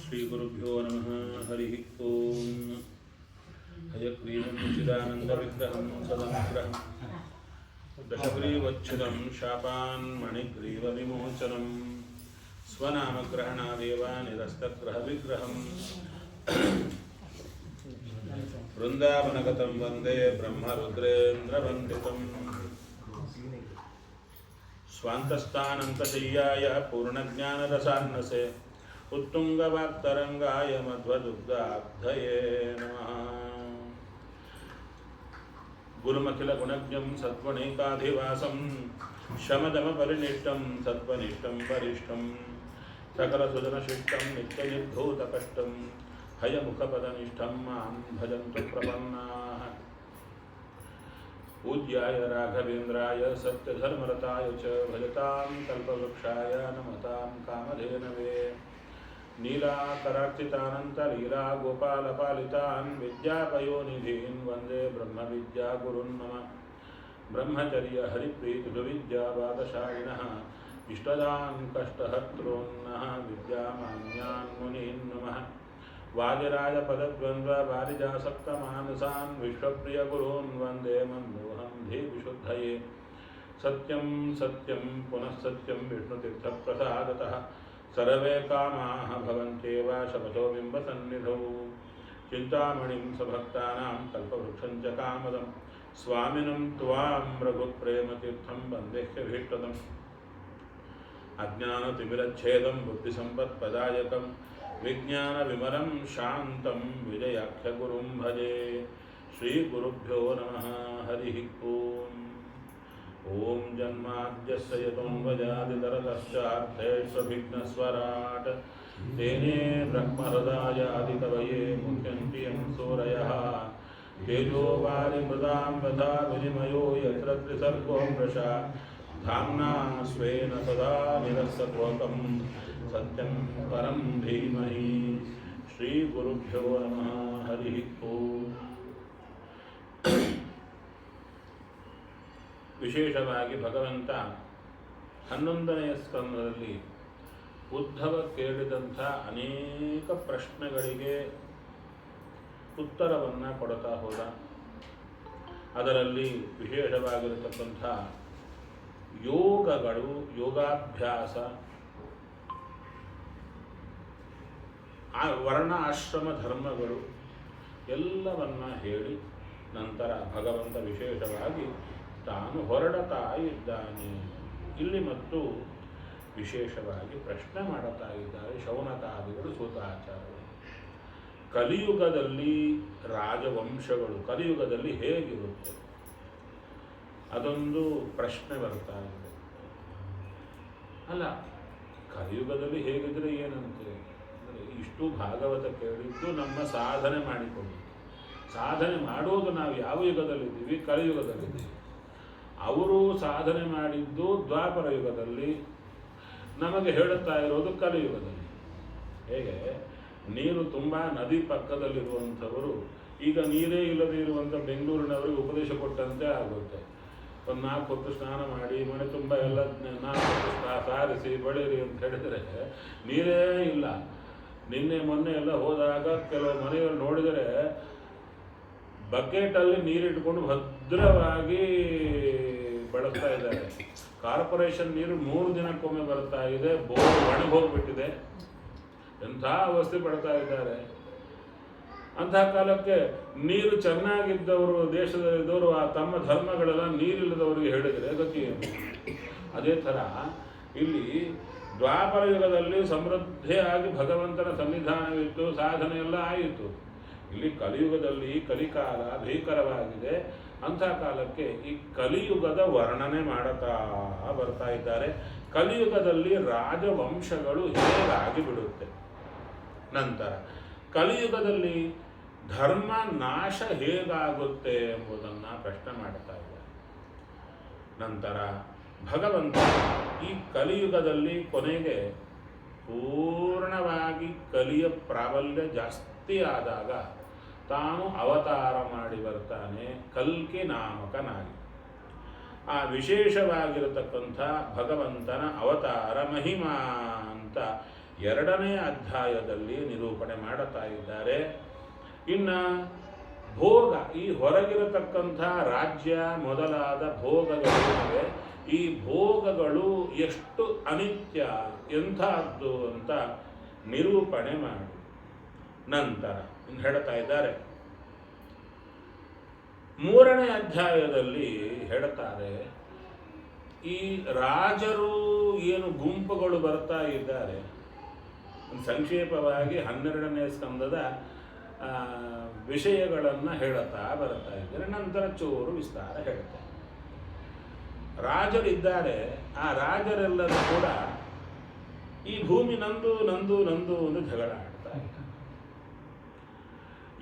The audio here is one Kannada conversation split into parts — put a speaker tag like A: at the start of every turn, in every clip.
A: ಶ್ರೀಗುರುಭ್ಯೋ ನಮಃ ಹರಿ ಓಂ ಹಯಗ್ರೀವಂ ಚಿದಾನಂದವಿಗ್ರಹಂ ಸದನುಗ್ರಹಂ ದಶಗ್ರೀವಚ್ಛಿದಂ ಶಾಪಾನ್ ಮಣಿಗ್ರೀವವಿಮೋಚನಂ ಸ್ವನಾಮಗ್ರಹಣಾದೇವ ನಿರಸ್ತಗ್ರಹವಿಗ್ರಹಂ ವೃಂದಾವನಗತಂ ವಂದೇ ಬ್ರಹ್ಮರುದ್ರೇಂದ್ರವಂದಿತಂ ಸ್ವಾಂತಸ್ಥಾನಂತಶಯ್ಯಾಯ ಪೂರ್ಣಜ್ಞಾನರಸಾನ್ನಸೆ उत्तुंगवाक्तरंगाय मध्वदुग्धाब्धये नमः गुरुमखिल गुणज्ञं सत्त्वनेकाधिवासं शमदमपरिनिष्टं सत्त्वनिष्ठं वरिष्ठं सकलसुजनशिष्टं नित्यनिर्धूतकष्टं हयमुखपदनिष्ठं मां भजन्तु प्रपन्नाः पूज्याय राघवेन्द्राय सत्यधर्मरताय च भजतां कल्पवृक्षाय नमतां कामधेनवे नीलाकरार्चितानन्तलीला गोपालपालितान् विद्यापयोनिधीन् वन्दे ब्रह्मविद्यागुरुन् मम ब्रह्मचर्य हरिप्रीतिविद्यावादशालिनः इष्टदान् कष्टहर्तॄन्नः विद्यामान्यान् मुनीन् नमः वादिराजपदद्वन्द्ववारिजासक्तमानसान् विश्वप्रियगुरून् वन्दे मन्दोऽहं धीविशुद्धये सत्यं सत्यं पुनः सत्यं विष्णुतीर्थप्रसादतः सर्वे कामाः भवन्त्येव शपथो बिम्बसन्निधौ चिन्तामणिं सभक्तानां कल्पवृक्षं च कामदं स्वामिनं त्वां रघुप्रेमतीर्थं वन्देह्यभीष्टदम् अज्ञानतिमिरच्छेदं बुद्धिसम्पत्प्रदायकं विज्ञानविमलं शान्तं विजयाख्यगुरुं भजे श्रीगुरुभ्यो नमः हरिः ओम् ॐ जन्माद्यस्य यतोऽन्वयादितरतश्चार्थेष्वभिघ्नस्वराट् तेने ब्रह्महृदायादिकवये मुह्यन्ति यं सूरयः तेजोवारिमृदां तथा विनिमयो यत्र त्रिसर्गो मृषा धाम्ना स्वेन सदा निरस्तत्वकं सत्यं परं धीमहि श्रीगुरुभ्यो नमः हरिः ओम् ವಿಶೇಷವಾಗಿ ಭಗವಂತ 11ನೇ ಸ್ಕಂದದಲ್ಲಿ ಉದ್ಧವ ಕೇಳಿದಂಥ ಅನೇಕ ಪ್ರಶ್ನೆಗಳಿಗೆ ಉತ್ತರವನ್ನು ಕೊಡ್ತಾ ಹೋದ. ಅದರಲ್ಲಿ ವಿಶೇಷವಾಗಿರತಕ್ಕಂಥ ಯೋಗಗಳು, ಯೋಗಾಭ್ಯಾಸ, ವರ್ಣ ಆಶ್ರಮ ಧರ್ಮಗಳು ಎಲ್ಲವನ್ನ ಹೇಳಿ ನಂತರ ಭಗವಂತ ವಿಶೇಷವಾಗಿ ತಾನು ಹೊರಡುತ್ತಾ ಇದ್ದಾನೆ. ಇಲ್ಲಿ ಮತ್ತು ವಿಶೇಷವಾಗಿ ಪ್ರಶ್ನೆ ಮಾಡುತ್ತಾ ಇದ್ದಾರೆ ಶೌನಕಾದಿಗಳು, ಸೂತಾಚಾರ್ಯರು. ಕಲಿಯುಗದಲ್ಲಿ ರಾಜವಂಶಗಳು ಕಲಿಯುಗದಲ್ಲಿ ಹೇಗಿರುತ್ತೆ ಅದೊಂದು ಪ್ರಶ್ನೆ ಬರ್ತಾ ಇದೆ. ಅಲ್ಲ, ಕಲಿಯುಗದಲ್ಲಿ ಹೇಗಿದ್ರೆ ಏನಂತೆ ಅಂದರೆ ಇಷ್ಟು ಭಾಗವತ ಕೇಳಿದ್ದು ನಮ್ಮ ಸಾಧನೆ ಮಾಡಿಕೊಂಡು, ಸಾಧನೆ ಮಾಡೋದು ನಾವು ಯಾವ ಯುಗದಲ್ಲಿದ್ದೀವಿ? ಕಲಿಯುಗದಲ್ಲಿದ್ದೀವಿ. ಅವರು ಸಾಧನೆ ಮಾಡಿದ್ದು ದ್ವಾಪರ ಯುಗದಲ್ಲಿ, ನಮಗೆ ಹೇಳುತ್ತಾ ಇರೋದು ಕಲಿಯುಗದಲ್ಲಿ. ಹೇಗೆ ನೀರು ತುಂಬ ನದಿ ಪಕ್ಕದಲ್ಲಿರುವಂಥವರು ಈಗ ನೀರೇ ಇಲ್ಲದೆ ಇರುವಂಥ ಬೆಂಗಳೂರಿನವರಿಗೆ ಉಪದೇಶ ಕೊಟ್ಟಂತೆ ಆಗುತ್ತೆ. ಒಂದು 4 ಹೊತ್ತು ಸ್ನಾನ ಮಾಡಿ ಮನೆ ತುಂಬ ಎಲ್ಲ 4 ಹೊತ್ತು ಸಾರಿಸಿ ಬಳಿರಿ ಅಂತ ಹೇಳಿದರೆ ನೀರೇ ಇಲ್ಲ. ನಿನ್ನೆ ಮೊನ್ನೆ ಎಲ್ಲ ಹೋದಾಗ ಕೆಲವು ಮನೆಯವರು ನೋಡಿದರೆ ಬಕೆಟಲ್ಲಿ ನೀರಿಟ್ಕೊಂಡು ಭದ್ರವಾಗಿ ಬಳಸ್ತಾ ಇದ್ದಾರೆ. ಕಾರ್ಪೊರೇಷನ್ ನೀರು 3 ದಿನಕ್ಕೊಮ್ಮೆ ಬರ್ತಾ ಇದೆ, ಬೋರ್ ಒಣಗೋಗ್ಬಿಟ್ಟಿದೆ, ಎಂಥ ಅವಸ್ಥೆ ಪಡ್ತಾ ಇದ್ದಾರೆ. ಅಂತಹ ಕಾಲಕ್ಕೆ ನೀರು ಚೆನ್ನಾಗಿದ್ದವರು ದೇಶದಲ್ಲಿದ್ದವರು ಆ ತಮ್ಮ ಧರ್ಮಗಳೆಲ್ಲ ನೀರಿಲ್ಲದವರಿಗೆ ಹೇಳಿದರೆ ಗತಿ ಏನು? ಅದೇ ಥರ ಇಲ್ಲಿ ದ್ವಾಪರ ಯುಗದಲ್ಲಿ ಸಮೃದ್ಧಿಯಾಗಿ ಭಗವಂತನ ಸನ್ನಿಧಾನವಿತ್ತು, ಸಾಧನೆ ಎಲ್ಲ ಆಯಿತು. ಇಲ್ಲಿ ಕಲಿಯುಗದಲ್ಲಿ ಕಲಿಕಾಲ ಭೀಕರವಾಗಿದೆ. ಅಂಥ ಕಾಲಕ್ಕೆ ಈ ಕಲಿಯುಗದ ವರ್ಣನೆ ಮಾಡುತ್ತಾ ಬರ್ತಾ ಇದ್ದಾರೆ. ಕಲಿಯುಗದಲ್ಲಿ ರಾಜವಂಶಗಳು ಹೇಗಾಗಿ ಬಿಡುತ್ತೆ, ನಂತರ ಕಲಿಯುಗದಲ್ಲಿ ಧರ್ಮ ನಾಶ ಹೇಗಾಗುತ್ತೆ ಎಂಬುದನ್ನು ಪ್ರಶ್ನೆ ಮಾಡುತ್ತಾ ಇದ್ದಾರೆ. ನಂತರ ಭಗವಂತ ಈ ಕಲಿಯುಗದಲ್ಲಿ ಕೊನೆಗೆ ಪೂರ್ಣವಾಗಿ ಕಲಿಯ ಪ್ರಾಬಲ್ಯ ಜಾಸ್ತಿ ಆದಾಗ ತಾನು ಅವತಾರ ಮಾಡಿ ಬರ್ತಾನೆ ಕಲ್ಕಿ ನಾಮಕನಾಗಿ. ಆ ವಿಶೇಷವಾಗಿರತಕ್ಕಂಥ ಭಗವಂತನ ಅವತಾರ ಮಹಿಮಾ ಅಂತ 2ನೇ ಅಧ್ಯಾಯದಲ್ಲಿ ನಿರೂಪಣೆ ಮಾಡುತ್ತಾ ಇದ್ದಾರೆ. ಇನ್ನು ಭೋಗ, ಈ ಹೊರಗಿರತಕ್ಕಂಥ ರಾಜ್ಯ ಮೊದಲಾದ ಭೋಗಗಳಿವೆ. ಈ ಭೋಗಗಳು ಎಷ್ಟು ಅನಿತ್ಯ, ಎಂಥದ್ದು ಅಂತ ನಿರೂಪಣೆ ಮಾಡಿ ನಂತರ ಹೇಳ್ತಾ ಇದ್ದಾರೆ. 3ನೇ ಅಧ್ಯಾಯದಲ್ಲಿ ಹೇಳ್ತಾರೆ, ಈ ರಾಜರು ಏನು ಗುಂಪುಗಳು ಬರ್ತಾ ಇದ್ದಾರೆ, ಸಂಕ್ಷೇಪವಾಗಿ 12ನೇ ಸ್ಕಂದದ ವಿಷಯಗಳನ್ನು ಹೇಳುತ್ತಾ ಬರ್ತಾ ಇದ್ದಾರೆ. ನಂತರ ಚೂರು ವಿಸ್ತಾರ ಹೇಳ್ತಾರೆ. ರಾಜರಿದ್ದಾರೆ, ಆ ರಾಜರೆಲ್ಲರೂ ಕೂಡ ಈ ಭೂಮಿ ನಂದು ನಂದು ನಂದು ಎಂದು ಜಗಳ ಆಡ್ತಾ ಇದ್ದಾರೆ.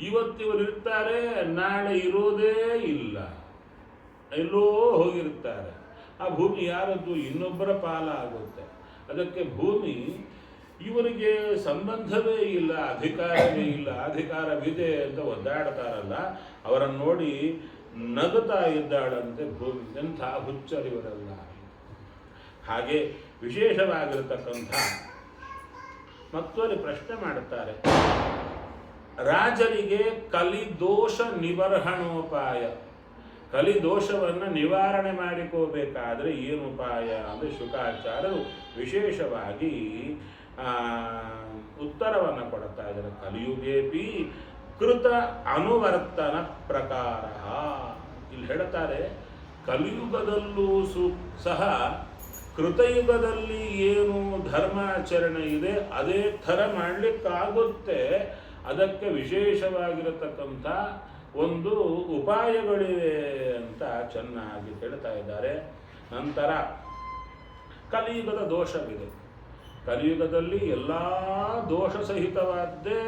A: ಇವತ್ತಿವರು ಇರ್ತಾರೆ, ನಾಳೆ ಇರೋದೇ ಇಲ್ಲ, ಎಲ್ಲೋ ಹೋಗಿರ್ತಾರೆ. ಆ ಭೂಮಿ ಯಾರದ್ದು? ಇನ್ನೊಬ್ಬರ ಪಾಲ ಆಗುತ್ತೆ. ಅದಕ್ಕೆ ಭೂಮಿ ಇವರಿಗೆ ಸಂಬಂಧವೇ ಇಲ್ಲ, ಅಧಿಕಾರವೇ ಇಲ್ಲ, ಅಧಿಕಾರವಿದೆ ಅಂತ ಒದ್ದಾಡ್ತಾರಲ್ಲ, ಅವರನ್ನು ನೋಡಿ ನಗುತ್ತಾ ಇದ್ದಾಳಂತೆ ಭೂಮಿ. ಎಂಥ ಹುಚ್ಚರಿವರಲ್ಲ. ಹಾಗೆ ವಿಶೇಷವಾಗಿರತಕ್ಕಂಥ ಮತ್ತೊಂದು ಪ್ರಶ್ನೆ ಮಾಡುತ್ತಾರೆ, ರಾಜರಿಗೆ ಕಲಿದೋಷ ನಿವರ್ಹಣೋಪಾಯ, ಕಲಿದೋಷವನ್ನು ನಿವಾರಣೆ ಮಾಡಿಕೋಬೇಕಾದ್ರೆ ಏನು ಉಪಾಯ ಅಂದರೆ ಶುಕಾಚಾರ್ಯರು ವಿಶೇಷವಾಗಿ ಉತ್ತರವನ್ನು ಕೊಡ್ತಾ ಇದ್ದಾರೆ. ಕಲಿಯುಗೇಪಿ ಕೃತ ಅನುವರ್ತನ ಪ್ರಕಾರ. ಇಲ್ಲಿ ಹೇಳ್ತಾರೆ, ಕಲಿಯುಗದಲ್ಲೂ ಸಹ ಕೃತಯುಗದಲ್ಲಿ ಏನು ಧರ್ಮಾಚರಣೆ ಇದೆ ಅದೇ ಥರ ಮಾಡಲಿಕ್ಕಾಗುತ್ತೆ. ಅದಕ್ಕೆ ವಿಶೇಷವಾಗಿರತಕ್ಕಂಥ ಒಂದು ಉಪಾಯಗಳಿವೆ ಅಂತ ಚೆನ್ನಾಗಿ ಹೇಳ್ತಾ ಇದ್ದಾರೆ. ನಂತರ ಕಲಿಯುಗದ ದೋಷವಿದೆ. ಕಲಿಯುಗದಲ್ಲಿ ಎಲ್ಲ ದೋಷ ಸಹಿತವಾದ್ದೇ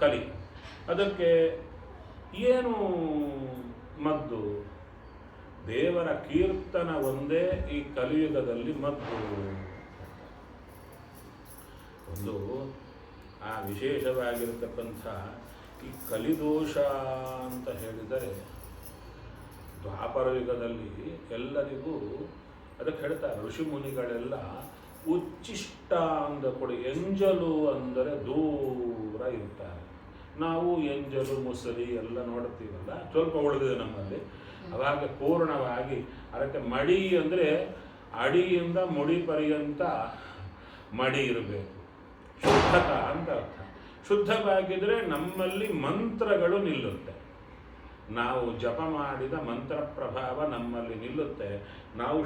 A: ಕಲಿ. ಅದಕ್ಕೆ ಏನು ಮದ್ದು? ದೇವರ ಕೀರ್ತನ ಒಂದೇ ಈ ಕಲಿಯುಗದಲ್ಲಿ ಮದ್ದು. ಒಂದು ಆ ವಿಶೇಷವಾಗಿರತಕ್ಕಂಥ ಈ ಕಲಿದೋಷ ಅಂತ ಹೇಳಿದರೆ, ದ್ವಾಪರ ಯುಗದಲ್ಲಿ ಎಲ್ಲರಿಗೂ ಅದಕ್ಕೆ ಹೇಳ್ತಾರೆ, ಋಷಿ ಮುನಿಗಳೆಲ್ಲ ಉಚ್ಚಿಷ್ಟ ಅಂದ ಕೊಡಿ, ಎಂಜಲು ಅಂದರೆ ದೂರ ಇರ್ತಾರೆ. ನಾವು ಎಂಜಲು ಮುಸರಿ ಎಲ್ಲ ನೋಡ್ತೀವಲ್ಲ, ಸ್ವಲ್ಪ ಉಳಿದಿದೆ ನಮ್ಮಲ್ಲಿ. ಅವಾಗ ಪೂರ್ಣವಾಗಿ ಅದಕ್ಕೆ ಮಡಿ ಅಂದರೆ ಅಡಿಯಿಂದ ಮುಡಿ ಪರ್ಯಂತ ಮಡಿ ಇರಬೇಕು. ಶುದ್ಧತ ಅಂತ ಅರ್ಥ. ಶುದ್ಧವಾಗಿದ್ದರೆ ನಮ್ಮಲ್ಲಿ ಮಂತ್ರಗಳು ನಿಲ್ಲುತ್ತೆ. ನಾವು ಜಪ ಮಾಡಿದ ಮಂತ್ರ ಪ್ರಭಾವ ನಮ್ಮಲ್ಲಿ ನಿಲ್ಲುತ್ತೆ. ನಾವು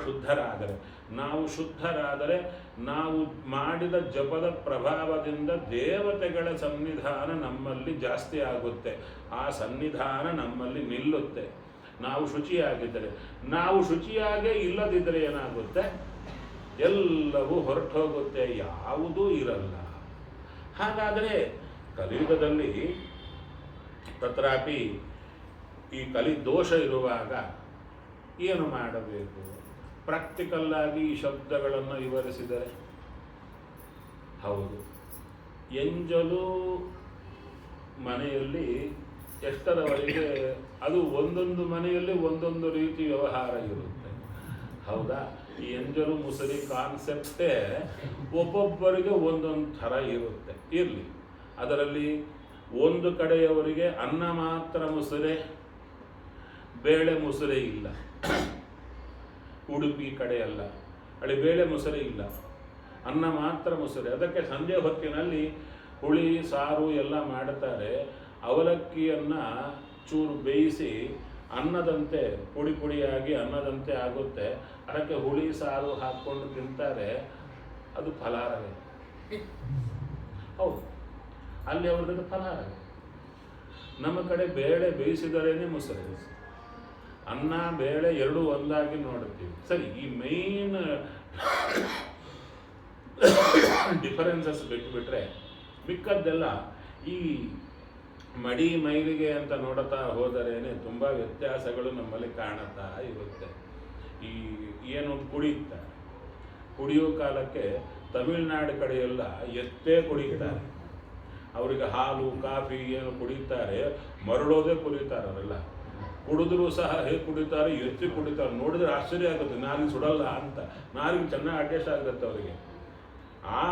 A: ಶುದ್ಧರಾದರೆ ನಾವು ಮಾಡಿದ ಜಪದ ಪ್ರಭಾವದಿಂದ ದೇವತೆಗಳ ಸನ್ನಿಧಾನ ನಮ್ಮಲ್ಲಿ ಜಾಸ್ತಿ ಆಗುತ್ತೆ. ಆ ಸನ್ನಿಧಾನ ನಮ್ಮಲ್ಲಿ ನಿಲ್ಲುತ್ತೆ. ನಾವು ಶುಚಿಯಾಗಿದ್ದರೆ. ನಾವು ಶುಚಿಯಾಗೇ ಇಲ್ಲದಿದ್ದರೆ ಏನಾಗುತ್ತೆ? ಎಲ್ಲವೂ ಹೊರಟು ಹೋಗುತ್ತೆ, ಯಾವುದೂ ಇರಲ್ಲ. ಹಾಗಾದರೆ ಕಲಿಯುಗದಲ್ಲಿ ತತ್ರಾಪಿ ಈ ಕಲಿದೋಷ ಇರುವಾಗ ಏನು ಮಾಡಬೇಕು? ಪ್ರಾಕ್ಟಿಕಲ್ಲಾಗಿ ಈ ಶಬ್ದಗಳನ್ನು ವಿವರಿಸಿದರೆ, ಹೌದು, ಎಂಜಲು ಮನೆಯಲ್ಲಿ ಎಷ್ಟರವರೆಗೆ ಅದು ಒಂದೊಂದು ಮನೆಯಲ್ಲಿ ಒಂದೊಂದು ರೀತಿ ವ್ಯವಹಾರ ಇರುತ್ತೆ. ಹೌದಾ? ಈ ಎಂಜಲು ಮುಸರಿ ಕಾನ್ಸೆಪ್ಟೇ ಒಬ್ಬೊಬ್ಬರಿಗೆ ಒಂದೊಂದು ಥರ ಇರುತ್ತೆ. ಇರಲಿ, ಅದರಲ್ಲಿ ಒಂದು ಕಡೆಯವರಿಗೆ ಅನ್ನ ಮಾತ್ರ ಮುಸುರೆ, ಬೇಳೆ ಮುಸುರೆ ಇಲ್ಲ. ಉಡುಪಿ ಕಡೆಯಲ್ಲ, ಅಲ್ಲಿ ಬೇಳೆ ಮುಸುರೆ ಇಲ್ಲ, ಅನ್ನ ಮಾತ್ರ ಮುಸುರೆ. ಅದಕ್ಕೆ ಸಂಜೆ ಹೊತ್ತಿನಲ್ಲಿ ಹುಳಿ ಸಾರು ಎಲ್ಲ ಮಾಡುತ್ತಾರೆ. ಅವಲಕ್ಕಿಯನ್ನು ಚೂರು ಬೇಯಿಸಿ ಅನ್ನದಂತೆ ಪುಡಿ ಪುಡಿಯಾಗಿ ಅನ್ನದಂತೆ ಆಗುತ್ತೆ. ಅದಕ್ಕೆ ಹುಳಿ ಸಾರು ಹಾಕ್ಕೊಂಡು ತಿಂತಾರೆ. ಅದು ಫಲಾರವೇ. ಹೌದು, ಅಲ್ಲಿ ಅವ್ರದ್ದು ಫಲಾರವೇ. ನಮ್ಮ ಕಡೆ ಬೇಳೆ ಬೇಯಿಸಿದರೇನೆ ಮೊಸರು, ಅನ್ನ ಬೇಳೆ ಎರಡೂ ಒಂದಾಗಿ ನೋಡುತ್ತೀವಿ. ಸರಿ, ಈ ಮೇನ್ ಡಿಫರೆನ್ಸಸ್ ಬಿಟ್ಟುಬಿಟ್ರೆ ಮಿಕ್ಕದ್ದೆಲ್ಲ ಈ ಮಡಿ ಮೈಲಿಗೆ ಅಂತ ನೋಡುತ್ತಾ ಹೋದರೇನೆ ತುಂಬ ವ್ಯತ್ಯಾಸಗಳು ನಮ್ಮಲ್ಲಿ ಕಾಣುತ್ತಾ ಇರುತ್ತೆ. ಈ ಏನು ಕುಡಿಯುತ್ತಾರೆ, ಕುಡಿಯೋ ಕಾಲಕ್ಕೆ ತಮಿಳ್ನಾಡು ಕಡೆಯೆಲ್ಲ ಎತ್ತೇ ಕುಡಿಯುತ್ತಾರೆ. ಅವರಿಗೆ ಹಾಲು ಕಾಫಿ ಏನು ಕುಡಿಯುತ್ತಾರೆ, ಮರಳೋದೇ ಕುಡಿಯುತ್ತಾರೆ. ಅವರೆಲ್ಲ ಕುಡಿದ್ರೂ ಸಹ ಹೇಗೆ ಕುಡಿತಾರೆ, ಎತ್ತಿ ಕುಡಿತಾರೆ. ನೋಡಿದ್ರೆ ಆಶ್ಚರ್ಯ ಆಗುತ್ತೆ, ನಾಲಿಗೆ ಸುಡಲ್ಲ ಅಂತ. ನಾಲಿಗೆ ಚೆನ್ನಾಗಿ ಅಡ್ಜಸ್ಟ್ ಆಗುತ್ತೆ ಅವರಿಗೆ. ಆ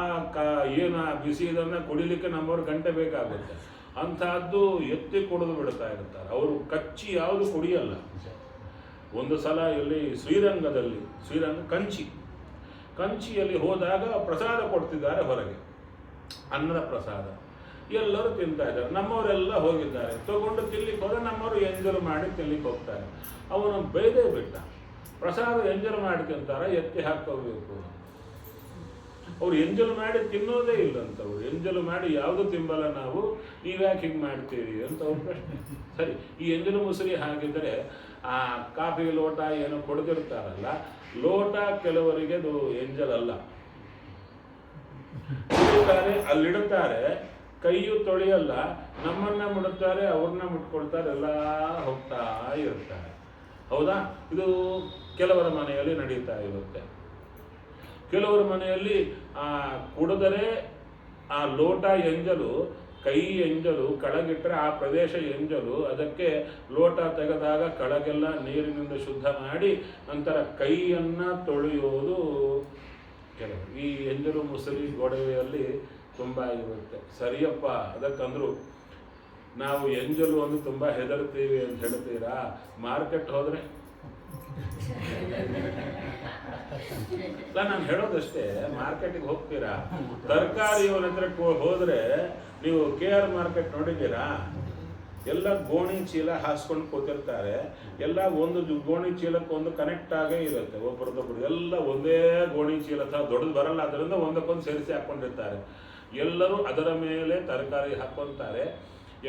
A: ಏನು ಬಿಸಿ ಇದನ್ನು ಕುಡಿಲಿಕ್ಕೆ ನಮ್ಮವ್ರು ಗಂಟೆ ಬೇಕಾಗುತ್ತೆ. ಅಂಥದ್ದು ಎತ್ತಿ ಕುಡಿದು ಬಿಡ್ತಾ ಇರ್ತಾರೆ. ಅವರು ಕಚ್ಚಿ ಯಾವುದು ಕುಡಿಯಲ್ಲ. ಒಂದು ಸಲ ಇಲ್ಲಿ ಶ್ರೀರಂಗ ಕಂಚಿಯಲ್ಲಿ ಹೋದಾಗ ಪ್ರಸಾದ ಕೊಡ್ತಿದ್ದಾರೆ ಹೊರಗೆ, ಅನ್ನದ ಪ್ರಸಾದ. ಎಲ್ಲರೂ ತಿಂತಾ ಇದ್ದಾರೆ. ನಮ್ಮವರೆಲ್ಲ ಹೋಗಿದ್ದಾರೆ, ತಗೊಂಡು ತಿನ್ಲಿಕ್ಕೆ ಹೋದ್ರೆ ನಮ್ಮವರು ಎಂಜಲು ಮಾಡಿ ತಿನ್ಲಿಕ್ಕೆ ಹೋಗ್ತಾರೆ. ಅವನು ಬೈದೇ ಬಿಟ್ಟ, ಪ್ರಸಾದ ಎಂಜಲು ಮಾಡಿ ತಿಂತಾರೆ, ಎತ್ತಿ ಹಾಕೋಬೇಕು. ಅವ್ರು ಎಂಜಲು ಮಾಡಿ ತಿನ್ನೋದೇ ಇಲ್ಲಂತವ್ರು. ಎಂಜಲು ಮಾಡಿ ಯಾವುದು ತಿಂಬಲ್ಲ ನಾವು, ನೀವ್ಯಾಕೆ ಹಿಂಗೆ ಮಾಡ್ತೀರಿ ಅಂತ ಅವ್ರ ಪ್ರಶ್ನೆ. ಸರಿ, ಈ ಎಂಜಲು ಮುಸುರಿ ಹಾಗಿದ್ದರೆ ಆ ಕಾಫಿ ಲೋಟ ಏನೋ ಕೊಡ್ತಿರ್ತಾರಲ್ಲ, ಲೋಟ ಕೆಲವರಿಗೆ ಅದು ಎಂಜಲಲ್ಲ. ಅಲ್ಲಿಡುತ್ತಾರೆ, ಕೈಯು ತೊಳೆಯಲ್ಲ, ನಮ್ಮನ್ನ ಮುಡುತ್ತಾರೆ, ಅವ್ರನ್ನ ಮುಟ್ಕೊಳ್ತಾರೆ, ಎಲ್ಲ ಹೋಗ್ತಾ ಇರ್ತಾರೆ. ಹೌದಾ? ಇದು ಕೆಲವರ ಮನೆಯಲ್ಲಿ ನಡೀತಾ ಇರುತ್ತೆ. ಕೆಲವರ ಮನೆಯಲ್ಲಿ ಕುಡಿದರೆ ಆ ಲೋಟ ಎಂಜಲು, ಕೈ ಎಂಜಲು ಕೆಳಗಿಟ್ಟರೆ ಆ ಪ್ರದೇಶ ಎಂಜಲು, ಅದಕ್ಕೆ ಲೋಟ ತೆಗೆದಾಗ ಕೆಳಗೆಲ್ಲ ನೀರಿನಿಂದ ಶುದ್ಧ ಮಾಡಿ ನಂತರ ಕೈಯನ್ನು ತೊಳೆಯೋದು ಕೆಲವು. ಈ ಎಂಜಲು ಮುಸುರಿ ಗೊಡವೆಯಲ್ಲಿ ತುಂಬ ಇರುತ್ತೆ. ಸರಿಯಪ್ಪ, ಅದಕ್ಕಂದ್ರು ನಾವು ಎಂಜಲು ಒಂದು ತುಂಬ ಹೆದರ್ತೀವಿ ಅಂತ ಹೇಳ್ತೀರಾ. ಮಾರ್ಕೆಟ್ ಹೋದರೆ ನಾನು ಹೇಳೋದಷ್ಟೇ, ಮಾರ್ಕೆಟಿಗೆ ಹೋಗ್ತೀರಾ, ತರಕಾರಿಯವನ ಹತ್ರ ಹೋದರೆ ನೀವು KR ಮಾರ್ಕೆಟ್ ನೋಡಿದ್ದೀರಾ? ಎಲ್ಲ ಗೋಣಿ ಚೀಲ ಹಾಸ್ಕೊಂಡು ಕೂತಿರ್ತಾರೆ. ಎಲ್ಲ ಒಂದು ಗೋಣಿ ಚೀಲಕ್ಕೊಂದು ಕನೆಕ್ಟ್ ಆಗೇ ಇರುತ್ತೆ. ಒಬ್ಬರದೊಬ್ಬರು ಎಲ್ಲ ಒಂದೇ ಗೋಣಿ ಚೀಲ ದೊಡ್ಡದು ಬರಲ್ಲ, ಅದರಿಂದ ಒಂದಕ್ಕೊಂದು ಸೇರಿಸಿ ಹಾಕ್ಕೊಂಡಿರ್ತಾರೆ. ಎಲ್ಲರೂ ಅದರ ಮೇಲೆ ತರಕಾರಿ ಹಾಕ್ಕೊಂತಾರೆ,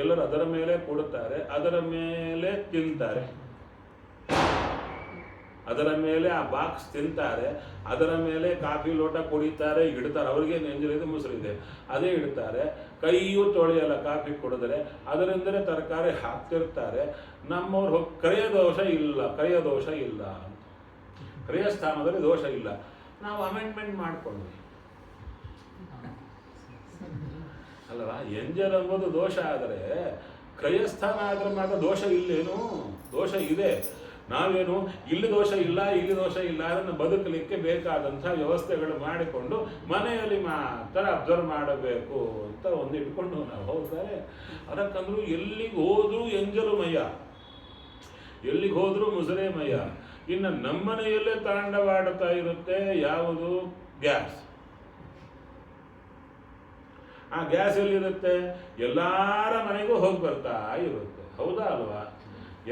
A: ಎಲ್ಲರೂ ಅದರ ಮೇಲೆ ಕೊಡುತ್ತಾರೆ, ಅದರ ಮೇಲೆ ತಿಂತಾರೆ, ಅದರ ಮೇಲೆ ಆ ಬಾಕ್ಸ್ ತಿಂತಾರೆ, ಅದರ ಮೇಲೆ ಕಾಫಿ ಲೋಟ ಕುಡಿತಾರೆ, ಇಡ್ತಾರೆ. ಅವ್ರಿಗೆ ಎಂಜಲಿದೆ ಮುಸುರಿದೆ, ಅದೇ ಇಡ್ತಾರೆ. ಕೈಯೂ ತೊಳೆಯಲ್ಲ ಕಾಫಿ ಕುಡಿದ್ರೆ, ಅದರಿಂದಲೇ ತರಕಾರಿ ಹಾಕ್ತಿರ್ತಾರೆ. ನಮ್ಮವ್ರು ಹೋಗಿ ಕರೆಯ ದೋಷ ಇಲ್ಲ ಕ್ರಿಯ ಸ್ಥಾನದಲ್ಲಿ ದೋಷ ಇಲ್ಲ, ನಾವು ಅಮೆಂಡ್ಮೆಂಟ್ ಮಾಡ್ಕೊಂಡ್ವಿ ಅಲ್ವಾ? ಎಂಜಲ್ ಅನ್ನೋದು ದೋಷ ಆದರೆ ಕ್ರಯಸ್ಥಾನ ಆದರೆ ಮಾತ್ರ ದೋಷ ಇಲ್ಲೇನು? ದೋಷ ಇದೆ. ನಾವೇನು ಇಲ್ಲಿ ದೋಷ ಇಲ್ಲ ಅದನ್ನು ಬದುಕಲಿಕ್ಕೆ ಬೇಕಾದಂಥ ವ್ಯವಸ್ಥೆಗಳು ಮಾಡಿಕೊಂಡು ಮನೆಯಲ್ಲಿ ಮಾತ್ರ ಅಬ್ಸರ್ವ್ ಮಾಡಬೇಕು ಅಂತ ಒಂದು ಇಟ್ಕೊಂಡು ನಾವು ಹೋಗ್ತಾರೆ. ಅದಕ್ಕಂದ್ರೂ ಎಲ್ಲಿಗೆ ಹೋದ್ರೂ ಎಂಜಲುಮಯ, ಎಲ್ಲಿಗೆ ಹೋದ್ರೂ ಮುಸುರೆಮಯ. ಇನ್ನು ನಮ್ಮನೆಯಲ್ಲೇ ತಾಂಡವಾಡುತ್ತಾ ಇರುತ್ತೆ ಯಾವುದು? ಗ್ಯಾಸ್. ಆ ಗ್ಯಾಸ್ ಎಲ್ಲಿರುತ್ತೆ? ಎಲ್ಲರ ಮನೆಗೂ ಹೋಗಿ ಬರ್ತಾ ಇರುತ್ತೆ. ಹೌದಾ ಅಲ್ವಾ?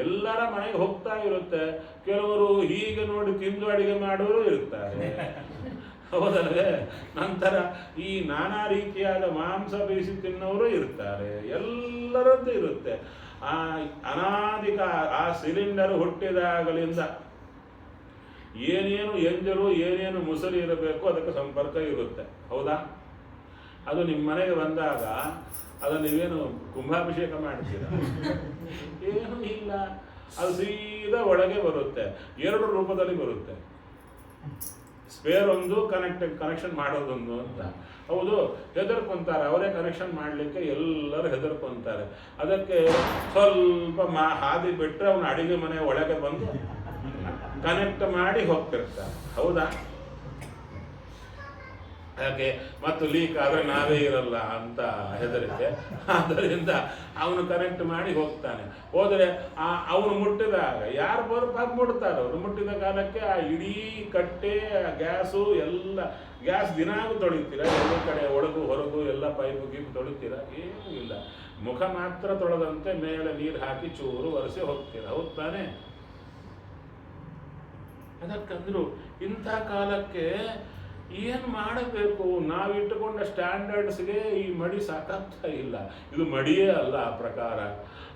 A: ಎಲ್ಲರ ಮನೆಗೆ ಹೋಗ್ತಾ ಇರುತ್ತೆ. ಕೆಲವರು ಹೀಗೆ ನೋಡಿ ತಿಂದು ಅಡಿಗೆ ಮಾಡೋರು ಇರ್ತಾರೆ, ಹೌದಲ್ವೇ? ನಂತರ ಈ ನಾನಾ ರೀತಿಯಾದ ಮಾಂಸ ಬೇಯಿಸಿ ತಿನ್ನೋರು ಇರ್ತಾರೆ. ಎಲ್ಲರದ್ದು ಇರುತ್ತೆ. ಆ ಅನಾದಿಕ ಆ ಸಿಲಿಂಡರ್ ಹುಟ್ಟಿದಾಗಲಿಂದ ಏನೇನು ಎಂಜಲು ಏನೇನು ಮುಸುರಿ ಇರಬೇಕು ಅದಕ್ಕೆ ಸಂಪರ್ಕ ಇರುತ್ತೆ. ಹೌದಾ? ಅದು ನಿಮ್ಮ ಮನೆಗೆ ಬಂದಾಗ ಅದನ್ನು ನೀವೇನು ಕುಂಭಾಭಿಷೇಕ ಮಾಡ್ತೀರಾ? ಏನೂ ಇಲ್ಲ, ಅದು ಸೀದಾ ಒಳಗೆ ಬರುತ್ತೆ. 2 ರೂಪದಲ್ಲಿ ಬರುತ್ತೆ. ಸ್ಪೇರ್ ಒಂದು, ಕನೆಕ್ಷನ್ ಮಾಡೋದೊಂದು ಅಂತ. ಹೌದು, ಹೆದರ್ಕೊಂತಾರೆ. ಅವರೇ ಕನೆಕ್ಷನ್ ಮಾಡಲಿಕ್ಕೆ ಎಲ್ಲರೂ ಹೆದರ್ಕೊಂತಾರೆ. ಅದಕ್ಕೆ ಸ್ವಲ್ಪ ಹಾದಿ ಬಿಟ್ಟರೆ ಅವನು ಅಡಿಗೆ ಮನೆ ಒಳಗೆ ಬಂದು ಕನೆಕ್ಟ್ ಮಾಡಿ ಹೋಗ್ತಿರ್ತಾರೆ. ಹೌದಾ? ಯಾಕೆ? ಮತ್ತು ಲೀಕ್ ಆದರೆ ನಾವೇ ಇರಲ್ಲ ಅಂತ ಹೆದರಿಕೆ. ಆದ್ದರಿಂದ ಅವನು ಕನೆಕ್ಟ್ ಮಾಡಿ ಹೋಗ್ತಾನೆ. ಹೋದರೆ ಅವನು ಮುಟ್ಟಿದಾಗ ಯಾರು ಬರೋದು ಮುಡ್ತಾರೆ. ಅವರು ಮುಟ್ಟಿದ ಕಾಲಕ್ಕೆ ಆ ಇಡೀ ಕಟ್ಟೆ ಗ್ಯಾಸು ಎಲ್ಲ ಗ್ಯಾಸ್ ದಿನಾಗೂ ತೊಳಿತೀರ, ಎಲ್ಲ ಕಡೆ ಒಳಗು ಹೊರಗು ಎಲ್ಲ ಪೈಪು ಗೀಪು ತೊಳಿತೀರ? ಏನೂ ಇಲ್ಲ. ಮುಖ ಮಾತ್ರ ತೊಳೆದಂತೆ ಮೇಲೆ ನೀರು ಹಾಕಿ ಚೂರು ಒರೆಸಿ ಹೋಗ್ತೀರ. ಹೌದು ತಾನೆ? ಅದಕ್ಕಂದ್ರು ಇಂಥ ಕಾಲಕ್ಕೆ ಏನು ಮಾಡಬೇಕು? ನಾವಿಟ್ಟುಕೊಂಡ ಸ್ಟ್ಯಾಂಡರ್ಡ್ಸ್ಗೆ ಈ ಮಡಿ ಸಾಕಾಗ್ತಾ ಇಲ್ಲ. ಇದು ಮಡಿಯೇ ಅಲ್ಲ ಆ ಪ್ರಕಾರ.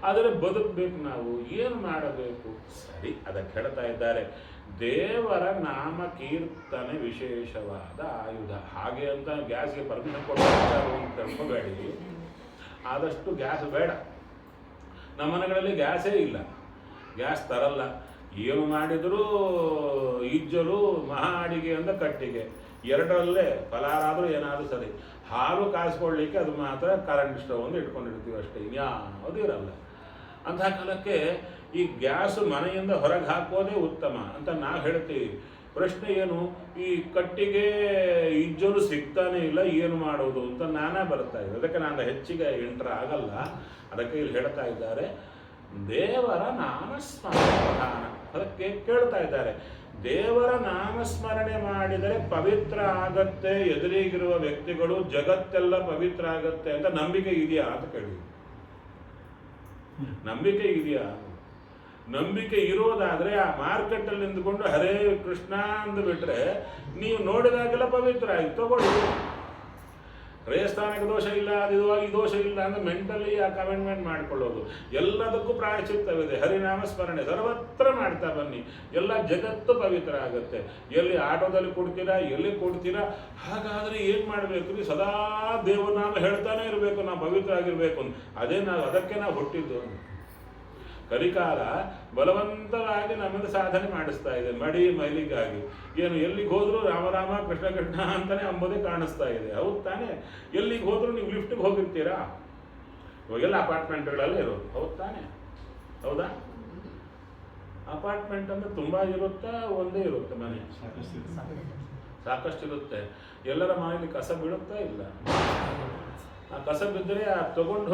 A: ಆದರೆ ಬದುಕಬೇಕು ನಾವು. ಏನು ಮಾಡಬೇಕು? ಸರಿ, ಅದಕ್ಕೆ ಹೇಳ್ತಾ ಇದ್ದಾರೆ, ದೇವರ ನಾಮ ಕೀರ್ತನೆ ವಿಶೇಷವಾದ ಆಯುಧ. ಹಾಗೆ ಅಂತ ಗ್ಯಾಸ್ಗೆ ಪರ್ಮಿಷನ್ ಕೊಡ್ತಾರೆ ಅಂತ ತಿಳ್ಕೊಬೇಡಿ. ಆದಷ್ಟು ಗ್ಯಾಸ್ ಬೇಡ. ನಮ್ಮ ಮನೆಗಳಲ್ಲಿ ಗ್ಯಾಸೇ ಇಲ್ಲ, ಗ್ಯಾಸ್ ತರಲ್ಲ. ಏನು ಮಾಡಿದರೂ ಇಜ್ಜಲು ಮಹಾ ಅಡಿಗೆ ಅಂತ ಕಟ್ಟಿಗೆ, 2ರಲ್ಲೇ ಫಲಾರಾದರೂ ಏನಾದರೂ ಸರಿ. ಹಾಲು ಕಾಯಿಸ್ಕೊಳ್ಳಿಕ್ಕೆ ಅದು ಮಾತ್ರ ಕರೆಂಟ್ ಸ್ಟವ್ ಒಂದು ಇಟ್ಕೊಂಡಿರ್ತೀವಿ ಅಷ್ಟೇ, ಇನ್ಯಾವುದೂ ಇರಲ್ಲ. ಅಂಥ ಕಾಲಕ್ಕೆ ಈ ಗ್ಯಾಸ್ ಮನೆಯಿಂದ ಹೊರಗೆ ಹಾಕೋದೇ ಉತ್ತಮ ಅಂತ ನಾವು ಹೇಳ್ತೀವಿ. ಪ್ರಶ್ನೆ ಏನು, ಈ ಕಟ್ಟಿಗೆ ಇಜ್ಜಲು ಸಿಗ್ತಾನೆ ಇಲ್ಲ, ಏನು ಮಾಡೋದು ಅಂತ ನಾನಾ ಬರ್ತಾ ಇದೆ. ಅದಕ್ಕೆ ನಾನು ಹೆಚ್ಚಿಗೆ ಎಂಟ್ರ್ ಆಗಲ್ಲ. ಅದಕ್ಕೆ ಇಲ್ಲಿ ಹೇಳ್ತಾ ಇದ್ದಾರೆ, ದೇವರ ನಾಮಸ್ಮರಣೆ ಪ್ರಧಾನ. ಅದಕ್ಕೆ ಕೇಳ್ತಾ ಇದ್ದಾರೆ, ದೇವರ ನಾಮಸ್ಮರಣೆ ಮಾಡಿದರೆ ಪವಿತ್ರ ಆಗತ್ತೆ, ಎದುರಿಗಿರುವ ವ್ಯಕ್ತಿಗಳು ಜಗತ್ತೆಲ್ಲ ಪವಿತ್ರ ಆಗತ್ತೆ ಅಂತ ನಂಬಿಕೆ ಇದೆಯಾ ಅಂತ ಕೇಳಿ. ನಂಬಿಕೆ ಇದೆಯಾ? ನಂಬಿಕೆ ಇರೋದಾದ್ರೆ ಆ ಮಾರ್ಕೆಟಲ್ಲಿ ನಿಂತ್ಕೊಂಡು ಹರೇ ಕೃಷ್ಣ ಅಂದು ಬಿಟ್ರೆ ನೀವು ನೋಡಿದಾಗೆಲ್ಲ ಪವಿತ್ರ ಆಗಿ ತಗೊಳ್ಳಿ. ರೇಸ್ಥಾನಕ್ಕೆ ದೋಷ ಇಲ್ಲ, ಅದು ಈ ದೋಷ ಇಲ್ಲ ಅಂತ ಮೆಂಟಲಿ ಆ ಕಮೆಂಟ್ಮೆಂಟ್ ಮಾಡ್ಕೊಳ್ಳೋದು. ಎಲ್ಲದಕ್ಕೂ ಪ್ರಾಯಶ್ಚಿತ್ತವಿದೆ. ಹರಿನಾಮ ಸ್ಮರಣೆ ಸರ್ವತ್ರ ಮಾಡ್ತಾ ಬನ್ನಿ, ಎಲ್ಲ ಜಗತ್ತು ಪವಿತ್ರ ಆಗುತ್ತೆ. ಎಲ್ಲಿ ಆಟೋದಲ್ಲಿ ಕೊಡ್ತೀರಾ, ಎಲ್ಲಿ ಕೊಡ್ತೀರಾ? ಹಾಗಾದರೆ ಏನು ಮಾಡಬೇಕು? ಸದಾ ದೇವನಾಮ ಹೇಳ್ತಾನೆ ಇರಬೇಕು, ನಾವು ಪವಿತ್ರ ಆಗಿರಬೇಕು ಅಂತ. ಅದಕ್ಕೆ ನಾವು ಹುಟ್ಟಿದ್ದು. ಕಲಿಕಾಲ ಬಲವಂತವಾಗಿ ನಮ್ಮಿಂದ ಸಾಧನೆ ಮಾಡಿಸ್ತಾ ಇದೆ, ಮೈಲಿಗಾಗಿ. ಏನು ಎಲ್ಲಿಗೆ ಹೋದರೂ ರಾಮ ಕೃಷ್ಣ ಕೃಷ್ಣ ಅಂತಾನೆ ಅಂಬೋದೇ ಕಾಣಿಸ್ತಾ ಇದೆ. ಹೌದು ತಾನೇ? ಎಲ್ಲಿಗೆ ಹೋದರೂ ನೀವು ಲಿಫ್ಟಿಗೆ ಹೋಗಿರ್ತೀರಾ? ಇವಾಗೆಲ್ಲ ಅಪಾರ್ಟ್ಮೆಂಟ್ಗಳಲ್ಲಿ ಇರೋದು, ಹೌದು ತಾನೇ? ಹೌದಾ? ಅಪಾರ್ಟ್ಮೆಂಟ್ ಅಂದರೆ ತುಂಬ ಇರುತ್ತಾ, ಒಂದೇ ಇರುತ್ತೆ ಮನೆ? ಸಾಕಷ್ಟು ಇರುತ್ತೆ. ಎಲ್ಲರ ಮನೆಯಲ್ಲಿ ಕಸ ಬೀಳುತ್ತಾ ಇಲ್ಲ? ಆ ಕಸ ಬಿದ್ದರೆ ತಗೊಂಡು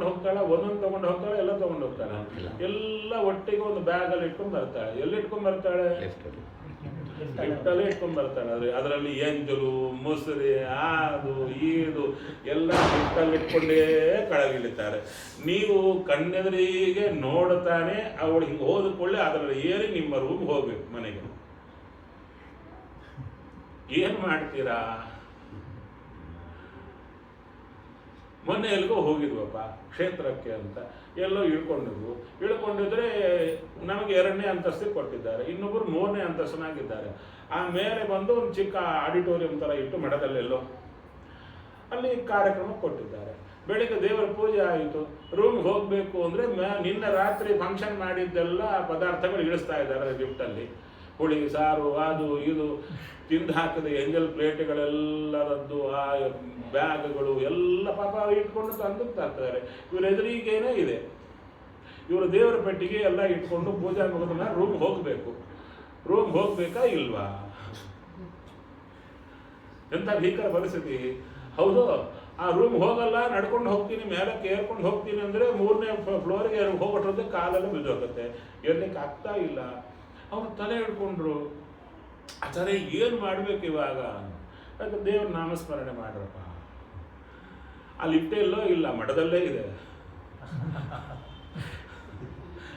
A: ಹೋಗ್ತಾಳೆ, ಒಂದೊಂದು ತಗೊಂಡು ಹೋಗ್ತಾಳೆ, ಎಲ್ಲ ತಗೊಂಡು ಹೋಗ್ತಾಳೆ. ಎಲ್ಲ ಒಟ್ಟಿಗೆ ಒಂದು ಬ್ಯಾಗಲ್ಲಿ ಇಟ್ಕೊಂಡು ಬರ್ತಾಳೆ. ಎಲ್ಲಿ ಇಟ್ಕೊಂಡು ಬರ್ತಾಳೆ? ಲಿಫ್ಟಲ್ಲಿ ಇಟ್ಕೊಂಡು ಬರ್ತಾಳೆ. ಅದರಲ್ಲಿ ಎಂಜಲು, ಮುಸುರಿ, ಅದು ಇದು ಎಲ್ಲ ಲಿಫ್ಟಲ್ಲಿ ಇಟ್ಕೊಂಡೇ ಕೆಳಗಿಳಿತಾರೆ. ನೀವು ಕಣ್ಣೆದುರಿಗೆ ನೋಡ್ತಾನೆ ಅವಳು ಹಿಂಗೆ ಹೋದ್ಕೊಳ್ಳಿ ಅದರಲ್ಲಿ ಏರಿ ನಿಮ್ಮ ರೂಮ್ ಹೋಗ್ಬೇಕು ಮನೆಗೆ. ಏನು ಮಾಡ್ತೀರಾ? ಮೊನ್ನೆ ಎಲ್ಲಿಗೋ ಹೋಗಿದ್ವಪ್ಪ ಕ್ಷೇತ್ರಕ್ಕೆ ಅಂತ, ಎಲ್ಲೋ ಇಳ್ಕೊಂಡಿದ್ರೆ ನಮಗೆ 2ನೇ ಅಂತಸ್ತಿಗೆ ಕೊಟ್ಟಿದ್ದಾರೆ, ಇನ್ನೊಬ್ಬರು 3ನೇ ಅಂತಸ್ತಿನಾಗಿದ್ದಾರೆ. ಆ ಮೇಲೆ ಬಂದು ಒಂದು ಚಿಕ್ಕ ಆಡಿಟೋರಿಯಂ ಥರ ಇಟ್ಟು ಮಠದಲ್ಲೆಲ್ಲೋ ಅಲ್ಲಿ ಕಾರ್ಯಕ್ರಮ ಕೊಟ್ಟಿದ್ದಾರೆ. ಬೆಳಿಗ್ಗೆ ದೇವರ ಪೂಜೆ ಆಯಿತು, ರೂಮ್ಗೆ ಹೋಗಬೇಕು ಅಂದರೆ ನಿನ್ನೆ ರಾತ್ರಿ ಫಂಕ್ಷನ್ ಮಾಡಿದ್ದೆಲ್ಲ ಪದಾರ್ಥಗಳು ಇಳಿಸ್ತಾ ಇದ್ದಾರೆ ಲಿಫ್ಟಲ್ಲಿ. ಹುಳಿ ಸಾರು, ಅದು ಇದು ತಿಂದು ಹಾಕಿದ ಎಂಜಲ್ ಪ್ಲೇಟ್ಗಳೆಲ್ಲರದ್ದು, ಆ ಬ್ಯಾಗ್ಗಳು ಎಲ್ಲ ಪಾಪ ಇಟ್ಕೊಂಡು ತಂದು ತರ್ತಾರೆ. ಇವ್ರ ಎದುರಿಗೇನೇ ಇದೆ. ಇವರು ದೇವರ ಪೆಟ್ಟಿಗೆ ಎಲ್ಲ ಇಟ್ಕೊಂಡು ಪೂಜಾ ಮುಗಿದ ಮೇಲೆ ರೂಮ್ ಹೋಗ್ಬೇಕಾ ಇಲ್ವಾ? ಎಂಥ ಭೀಕರ ಪರಿಸ್ಥಿತಿ. ಹೌದು, ಆ ರೂಮ್ ಹೋಗಲ್ಲ, ನಡ್ಕೊಂಡು ಹೋಗ್ತೀನಿ, ಮೇಲಕ್ಕೆ ಏರ್ಕೊಂಡು ಹೋಗ್ತೀನಿ ಅಂದರೆ 3ನೇ ಫ್ಲೋರಿಗೆ ಹೋಗ್ಬಿಟ್ರದ್ದು ಕಾಲೆಲ್ಲ ಬಿದ್ದೋಗುತ್ತೆ, ಏರ್ಲಿಕ್ಕೆ ಆಗ್ತಾ ಇಲ್ಲ. ಅವ್ರು ತಲೆ ಹಿಡ್ಕೊಂಡ್ರು. ಆ ಥರ ಏನು ಮಾಡಬೇಕು ಇವಾಗ? ಅದಕ್ಕೆ ದೇವ್ರ ನಾಮಸ್ಮರಣೆ ಮಾಡ್ರಪ್ಪ. ಆ ಲಿಫ್ಟೇ ಎಲ್ಲೋ ಇಲ್ಲ, ಮಠದಲ್ಲೇ ಇದೆ.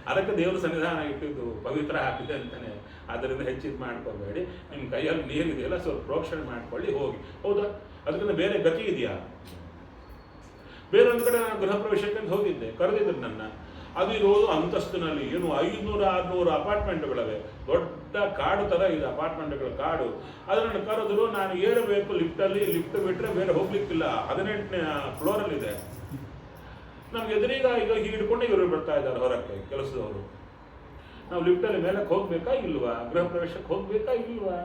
A: ಅದಕ್ಕೆ ದೇವ್ರ ಸನ್ನಿಧಾನ ಇಟ್ಟಿದ್ದು ಪವಿತ್ರ ಆಗಿದೆ ಅಂತಾನೆ. ಅದರಿಂದ ಹೆಚ್ಚಿದ್ದು ಮಾಡ್ಕೋಬೇಡಿ. ನಿಮ್ಮ ಕೈಯಲ್ಲಿ ನೀರಿದೆಯಲ್ಲ ಸ್ವಲ್ಪ ಪ್ರೋಕ್ಷಣೆ ಮಾಡ್ಕೊಳ್ಳಿ, ಹೋಗಿ. ಹೌದಾ? ಅದಕ್ಕಿಂತ ಬೇರೆ ಗತಿ ಇದೆಯಾ? ಬೇರೆ ಒಂದು ಕಡೆ ನಾನು ಗೃಹ ಪ್ರವೇಶಕ್ಕೆ ಅಂತ ಹೋಗಿದ್ದೆ, ಕರೆದಿದ್ರು ನನ್ನ. ಅದು ಇರೋದು ಅಂತಸ್ತಿನಲ್ಲಿ ಏನು 500-600 ಅಪಾರ್ಟ್ಮೆಂಟ್ಗಳಿವೆ. ದೊಡ್ಡ ಕಾಡು ಥರ ಇದೆ, ಅಪಾರ್ಟ್ಮೆಂಟ್ಗಳ ಕಾಡು. ಅದನ್ನು ಕರೆದ್ರು, ನಾನು ಏರಬೇಕು ಲಿಫ್ಟಲ್ಲಿ. ಲಿಫ್ಟ್ ಬಿಟ್ಟರೆ ಬೇರೆ ಹೋಗ್ಲಿಕ್ಕಿಲ್ಲ, 18ನೇ ಫ್ಲೋರಲ್ಲಿದೆ. ನಮ್ಗೆ ಎದುರೀಗ ಈಗ ಹಿಡ್ಕೊಂಡು ಇವರು ಬರ್ತಾ ಇದ್ದಾರೆ ಹೊರಕ್ಕೆ ಕೆಲಸದವರು. ನಾವು ಲಿಫ್ಟಲ್ಲಿ ಮೇಲಕ್ಕೆ ಹೋಗ್ಬೇಕಾ ಇಲ್ವಾ? ಗೃಹ ಪ್ರವೇಶಕ್ಕೆ ಹೋಗ್ಬೇಕಾ ಇಲ್ವಾ?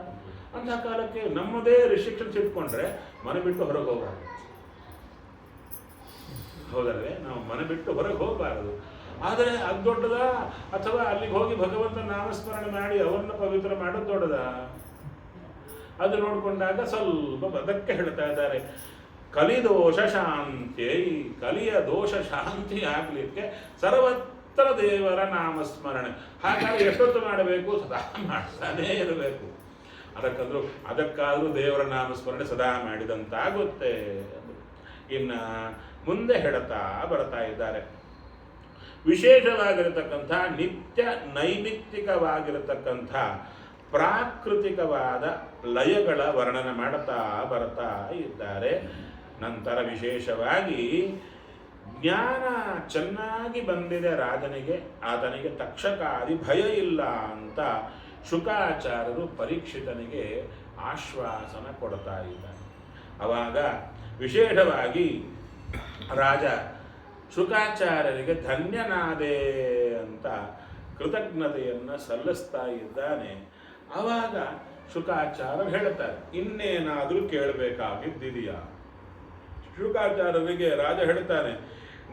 A: ಅಂಥ ಕಾಲಕ್ಕೆ ನಮ್ಮದೇ ರಿಸ್ಟ್ರಿಕ್ಷನ್ಸ್ ಇಟ್ಕೊಂಡ್ರೆ ಮನೆ ಬಿಟ್ಟು ಹೊರಗೆ ಹೋಗಬಾರ್ದು. ಹೌದಲ್ವೇ? ನಾವು ಮನೆ ಬಿಟ್ಟು ಹೊರಗೆ ಹೋಗಬಾರದು. ಆದರೆ ಅದು ದೊಡ್ಡದ, ಅಥವಾ ಅಲ್ಲಿಗೆ ಹೋಗಿ ಭಗವಂತನ ನಾಮಸ್ಮರಣೆ ಮಾಡಿ ಅವನ್ನ ಪವಿತ್ರ ಮಾಡೋದು ದೊಡ್ಡದ? ಅದು ನೋಡಿಕೊಂಡಾಗ ಸ್ವಲ್ಪ ಅದಕ್ಕೆ ಹೇಳ್ತಾ ಇದ್ದಾರೆ, ಕಲಿದೋಷ ಶಾಂತಿ. ಕಲಿಯ ದೋಷ ಶಾಂತಿ ಆಗಲಿಕ್ಕೆ ಸರ್ವತ್ರ ದೇವರ ನಾಮಸ್ಮರಣೆ. ಹಾಗಾಗಿ ಎಷ್ಟೊತ್ತು ಮಾಡಬೇಕು? ಸದಾ ಮಾಡ್ತಾನೇ ಇರಬೇಕು. ಅದಕ್ಕಾದರೂ ದೇವರ ನಾಮಸ್ಮರಣೆ ಸದಾ ಮಾಡಿದಂತಾಗುತ್ತೆ. ಇನ್ನು ಮುಂದೆ ಹೇಳ್ತಾ ಬರ್ತಾ ಇದ್ದಾರೆ, ವಿಶೇಷವಾಗಿರತಕ್ಕಂಥ ನಿತ್ಯ ನೈಮಿತ್ತಿಕವಾಗಿರತಕ್ಕಂಥ ಪ್ರಾಕೃತಿಕವಾದ ಲಯಗಳ ವರ್ಣನೆ ಮಾಡುತ್ತಾ ಬರ್ತಾ ಇದ್ದಾರೆ. ನಂತರ ವಿಶೇಷವಾಗಿ ಜ್ಞಾನ ಚೆನ್ನಾಗಿ ಬಂದಿದೆ ರಾಜನಿಗೆ, ಆತನಿಗೆ ತಕ್ಷಕಾದಿ ಭಯ ಇಲ್ಲ ಅಂತ ಶುಕಾಚಾರ್ಯರು ಪರೀಕ್ಷಿತನಿಗೆ ಆಶ್ವಾಸನ ಕೊಡ್ತಾ ಇದ್ದಾರೆ. ಆವಾಗ ವಿಶೇಷವಾಗಿ ರಾಜ ಶುಕಾಚಾರ್ಯರಿಗೆ ಧನ್ಯನಾದೆ ಅಂತ ಕೃತಜ್ಞತೆಯನ್ನು ಸಲ್ಲಿಸ್ತಾ ಇದ್ದಾನೆ. ಆವಾಗ ಶುಕಾಚಾರ್ಯರು ಹೇಳ್ತಾರೆ, ಇನ್ನೇನಾದರೂ ಕೇಳಬೇಕಾಗಿದ್ದಿದೆಯಾ? ಶುಕಾಚಾರ್ಯರಿಗೆ ರಾಜ ಹೇಳ್ತಾನೆ,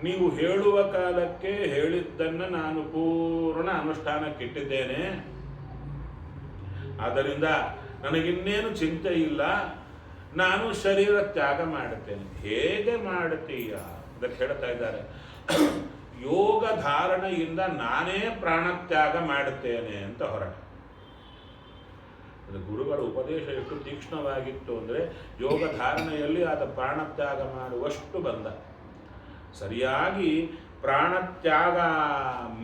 A: ನೀವು ಹೇಳುವ ಕಾಲಕ್ಕೆ ಹೇಳಿದ್ದನ್ನು ನಾನು ಪೂರ್ಣ ಅನುಷ್ಠಾನಕ್ಕಿಟ್ಟಿದ್ದೇನೆ. ಆದ್ದರಿಂದ ನನಗಿನ್ನೇನು ಚಿಂತೆ ಇಲ್ಲ, ನಾನು ಶರೀರ ತ್ಯಾಗ ಮಾಡುತ್ತೇನೆ. ಹೇಗೆ ಮಾಡುತ್ತೀಯ ಅದಕ್ಕೆ ಹೇಳ್ತಾ ಇದ್ದಾರೆ, ಯೋಗ ಧಾರಣೆಯಿಂದ ನಾನೇ ಪ್ರಾಣತ್ಯಾಗ ಮಾಡುತ್ತೇನೆ ಅಂತ ಹೊರಟ. ಗುರುಗಳ ಉಪದೇಶ ಎಷ್ಟು ತೀಕ್ಷ್ಣವಾಗಿತ್ತು ಅಂದರೆ ಯೋಗ ಧಾರಣೆಯಲ್ಲಿ ಆತ ಪ್ರಾಣತ್ಯಾಗ ಮಾಡುವಷ್ಟು ಬಂದ. ಸರಿಯಾಗಿ ಪ್ರಾಣತ್ಯಾಗ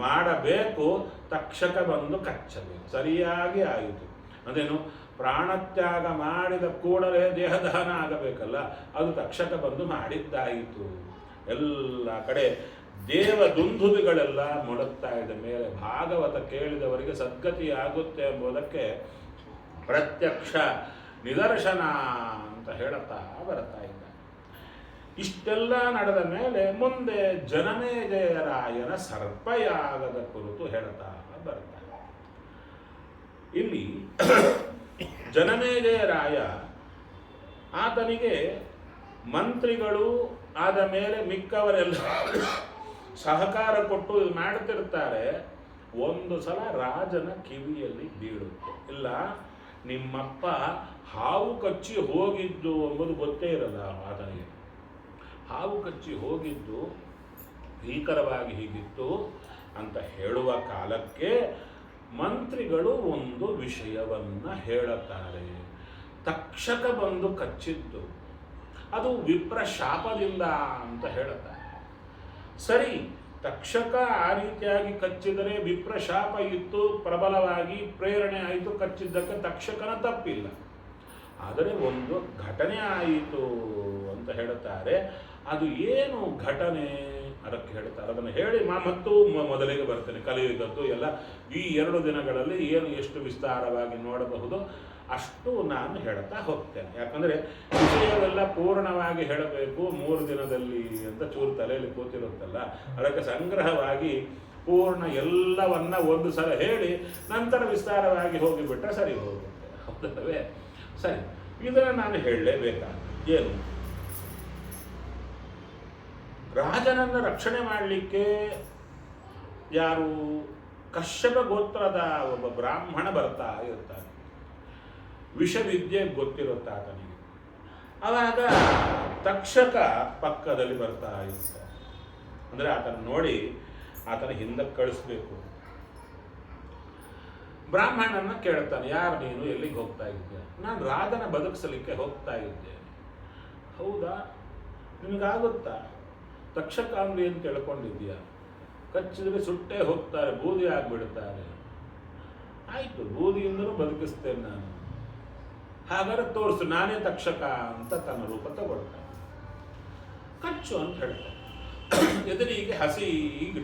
A: ಮಾಡಬೇಕು, ತಕ್ಷಕ ಬಂದು ಕಚ್ಚಬೇಕು. ಸರಿಯಾಗಿ ಆಯಿತು. ಅದೇನು, ಪ್ರಾಣತ್ಯಾಗ ಮಾಡಿದ ಕೂಡಲೇ ದೇಹದಹನ ಆಗಬೇಕಲ್ಲ, ಅದು ತಕ್ಷಕ ಬಂದು ಮಾಡಿದ್ದಾಯಿತು. ಎಲ್ಲ ಕಡೆ ದೇವ ದುಂದುಬಿಗಳೆಲ್ಲ ಮೊಳಗ್ತಾ ಇದೆ ಮೇಲೆ. ಭಾಗವತ ಕೇಳಿದವರಿಗೆ ಸದ್ಗತಿ ಆಗುತ್ತೆ ಎಂಬುದಕ್ಕೆ ಪ್ರತ್ಯಕ್ಷ ನಿದರ್ಶನ ಅಂತ ಹೇಳುತ್ತಾ ಬರ್ತಾ ಇದ್ದ. ಇಷ್ಟೆಲ್ಲ ನಡೆದ ಮೇಲೆ ಮುಂದೆ ಜನಮೇಜಯರಾಯನ ಸರ್ಪಯಾಗದ ಕುರಿತು ಹೇಳ್ತಾ ಬರ್ತಾರೆ. ಇಲ್ಲಿ ಜನಮೇಜಯರಾಯ ಆತನಿಗೆ ಮಂತ್ರಿಗಳು ಆದ ಮೇಲೆ ಮಿಕ್ಕವರೆಲ್ಲ ಸಹಕಾರ ಕೊಟ್ಟು ಇದು ಮಾಡ್ತಿರ್ತಾರೆ. ಒಂದು ಸಲ ರಾಜನ ಕಿವಿಯಲ್ಲಿ ಬೀಳುತ್ತೆ, ಇಲ್ಲ ನಿಮ್ಮಪ್ಪ ಹಾವು ಕಚ್ಚಿ ಹೋಗಿದ್ದು ಎಂಬುದು ಗೊತ್ತೇ ಇರಲ್ಲ ಆತನಿಗೆ. ಹಾವು ಕಚ್ಚಿ ಹೋಗಿದ್ದು ಭೀಕರವಾಗಿ ಹೀಗಿತ್ತು ಅಂತ ಹೇಳುವ ಕಾಲಕ್ಕೆ ಮಂತ್ರಿಗಳು ಒಂದು ವಿಷಯವನ್ನ ಹೇಳುತ್ತಾರೆ. ತಕ್ಷಕ ಬಂದು ಕಚ್ಚಿದ್ದು ಅದು ವಿಪ್ರ ಶಾಪದಿಂದ ಅಂತ ಹೇಳುತ್ತಾರೆ. ಸರಿ, ತಕ್ಷಕ ಆ ರೀತಿಯಾಗಿ ಕಚ್ಚಿದರೆ ವಿಪ್ರ ಶಾಪ ಇತ್ತು, ಪ್ರಬಲವಾಗಿ ಪ್ರೇರಣೆ ಆಯಿತು, ಕಚ್ಚಿದ್ದಕ್ಕೆ ತಕ್ಷಕನ ತಪ್ಪಿಲ್ಲ. ಆದರೆ ಒಂದು ಘಟನೆ ಆಯಿತು ಅಂತ ಹೇಳುತ್ತಾರೆ. ಅದು ಏನು ಘಟನೆ ಅದಕ್ಕೆ ಹೇಳ್ತಾರೆ. ಅದನ್ನು ಹೇಳಿ ಮತ್ತು ಮೊದಲಿಗೆ ಬರ್ತೇನೆ. ಕಲಿಯುಗದ್ದು ಎಲ್ಲ ಈ 2 ದಿನಗಳಲ್ಲಿ ಏನು ಎಷ್ಟು ವಿಸ್ತಾರವಾಗಿ ನೋಡಬಹುದು ಅಷ್ಟು ನಾನು ಹೇಳ್ತಾ ಹೋಗ್ತೇನೆ. ಯಾಕಂದರೆ ವಿಷಯವೆಲ್ಲ ಪೂರ್ಣವಾಗಿ ಹೇಳಬೇಕು 3 ದಿನದಲ್ಲಿ ಅಂತ ಚೂರು ತಲೆಯಲ್ಲಿ ಕೂತಿರುತ್ತಲ್ಲ, ಅದಕ್ಕೆ ಸಂಗ್ರಹವಾಗಿ ಪೂರ್ಣ ಎಲ್ಲವನ್ನ ಒಂದು ಸಲ ಹೇಳಿ ನಂತರ ವಿಸ್ತಾರವಾಗಿ ಹೋಗಿಬಿಟ್ರೆ ಸರಿ ಹೋಗುತ್ತೆ. ಹೌದಲ್ಲವೇ? ಸರಿ, ಇದನ್ನು ನಾನು ಹೇಳಲೇಬೇಕಾದ ಏನು, ರಾಜನನ್ನು ರಕ್ಷಣೆ ಮಾಡಲಿಕ್ಕೆ ಯಾರು ಕಶ್ಯಪ ಗೋತ್ರದ ಒಬ್ಬ ಬ್ರಾಹ್ಮಣ ಬರ್ತಾ ಇರ್ತಾನೆ. ವಿಷವಿದ್ಯೆ ಗೊತ್ತಿರುತ್ತೆ ಆತನಿಗೆ. ಆವಾಗ ತಕ್ಷಕ ಪಕ್ಕದಲ್ಲಿ ಬರ್ತಾ ಇರ್ತಾರೆ. ಅಂದರೆ ಆತನ ನೋಡಿ ಆತನ ಹಿಂದಕ್ಕೆ ಕಳಿಸ್ಬೇಕು. ಬ್ರಾಹ್ಮಣನ ಕೇಳ್ತಾನೆ, ಯಾರು ನೀನು, ಎಲ್ಲಿಗೆ ಹೋಗ್ತಾ ಇದ್ದೆ? ನಾನು ರಾಜನ ಬದುಕಿಸಲಿಕ್ಕೆ ಹೋಗ್ತಾ ಇದ್ದೆ. ಹೌದಾ, ನಿನಗಾಗುತ್ತಾ? ತಕ್ಷಕ ಅಂದ್ರೆ ಏನು ತಿಳ್ಕೊಂಡಿದ್ದೀಯಾ? ಕಚ್ಚಿದ್ರೆ ಸುಟ್ಟೇ ಹೋಗ್ತಾರೆ, ಬೂದಿ ಆಗಿಬಿಡ್ತಾರೆ. ಆಯಿತು, ಬೂದಿಯಿಂದಲೂ ಬದುಕಿಸ್ತೇನೆ ನಾನು. ಹಾಗಾದ್ರೆ ತೋರಿಸು, ನಾನೇ ತಕ್ಷಕ ಅಂತ ತನ್ನ ರೂಪ ತಗೊಳ್ತಾನೆ. ಕಚ್ಚು ಅಂತ ಹೇಳ್ತಾನೆ. ಎದುರಿಗೆ ಹಸಿ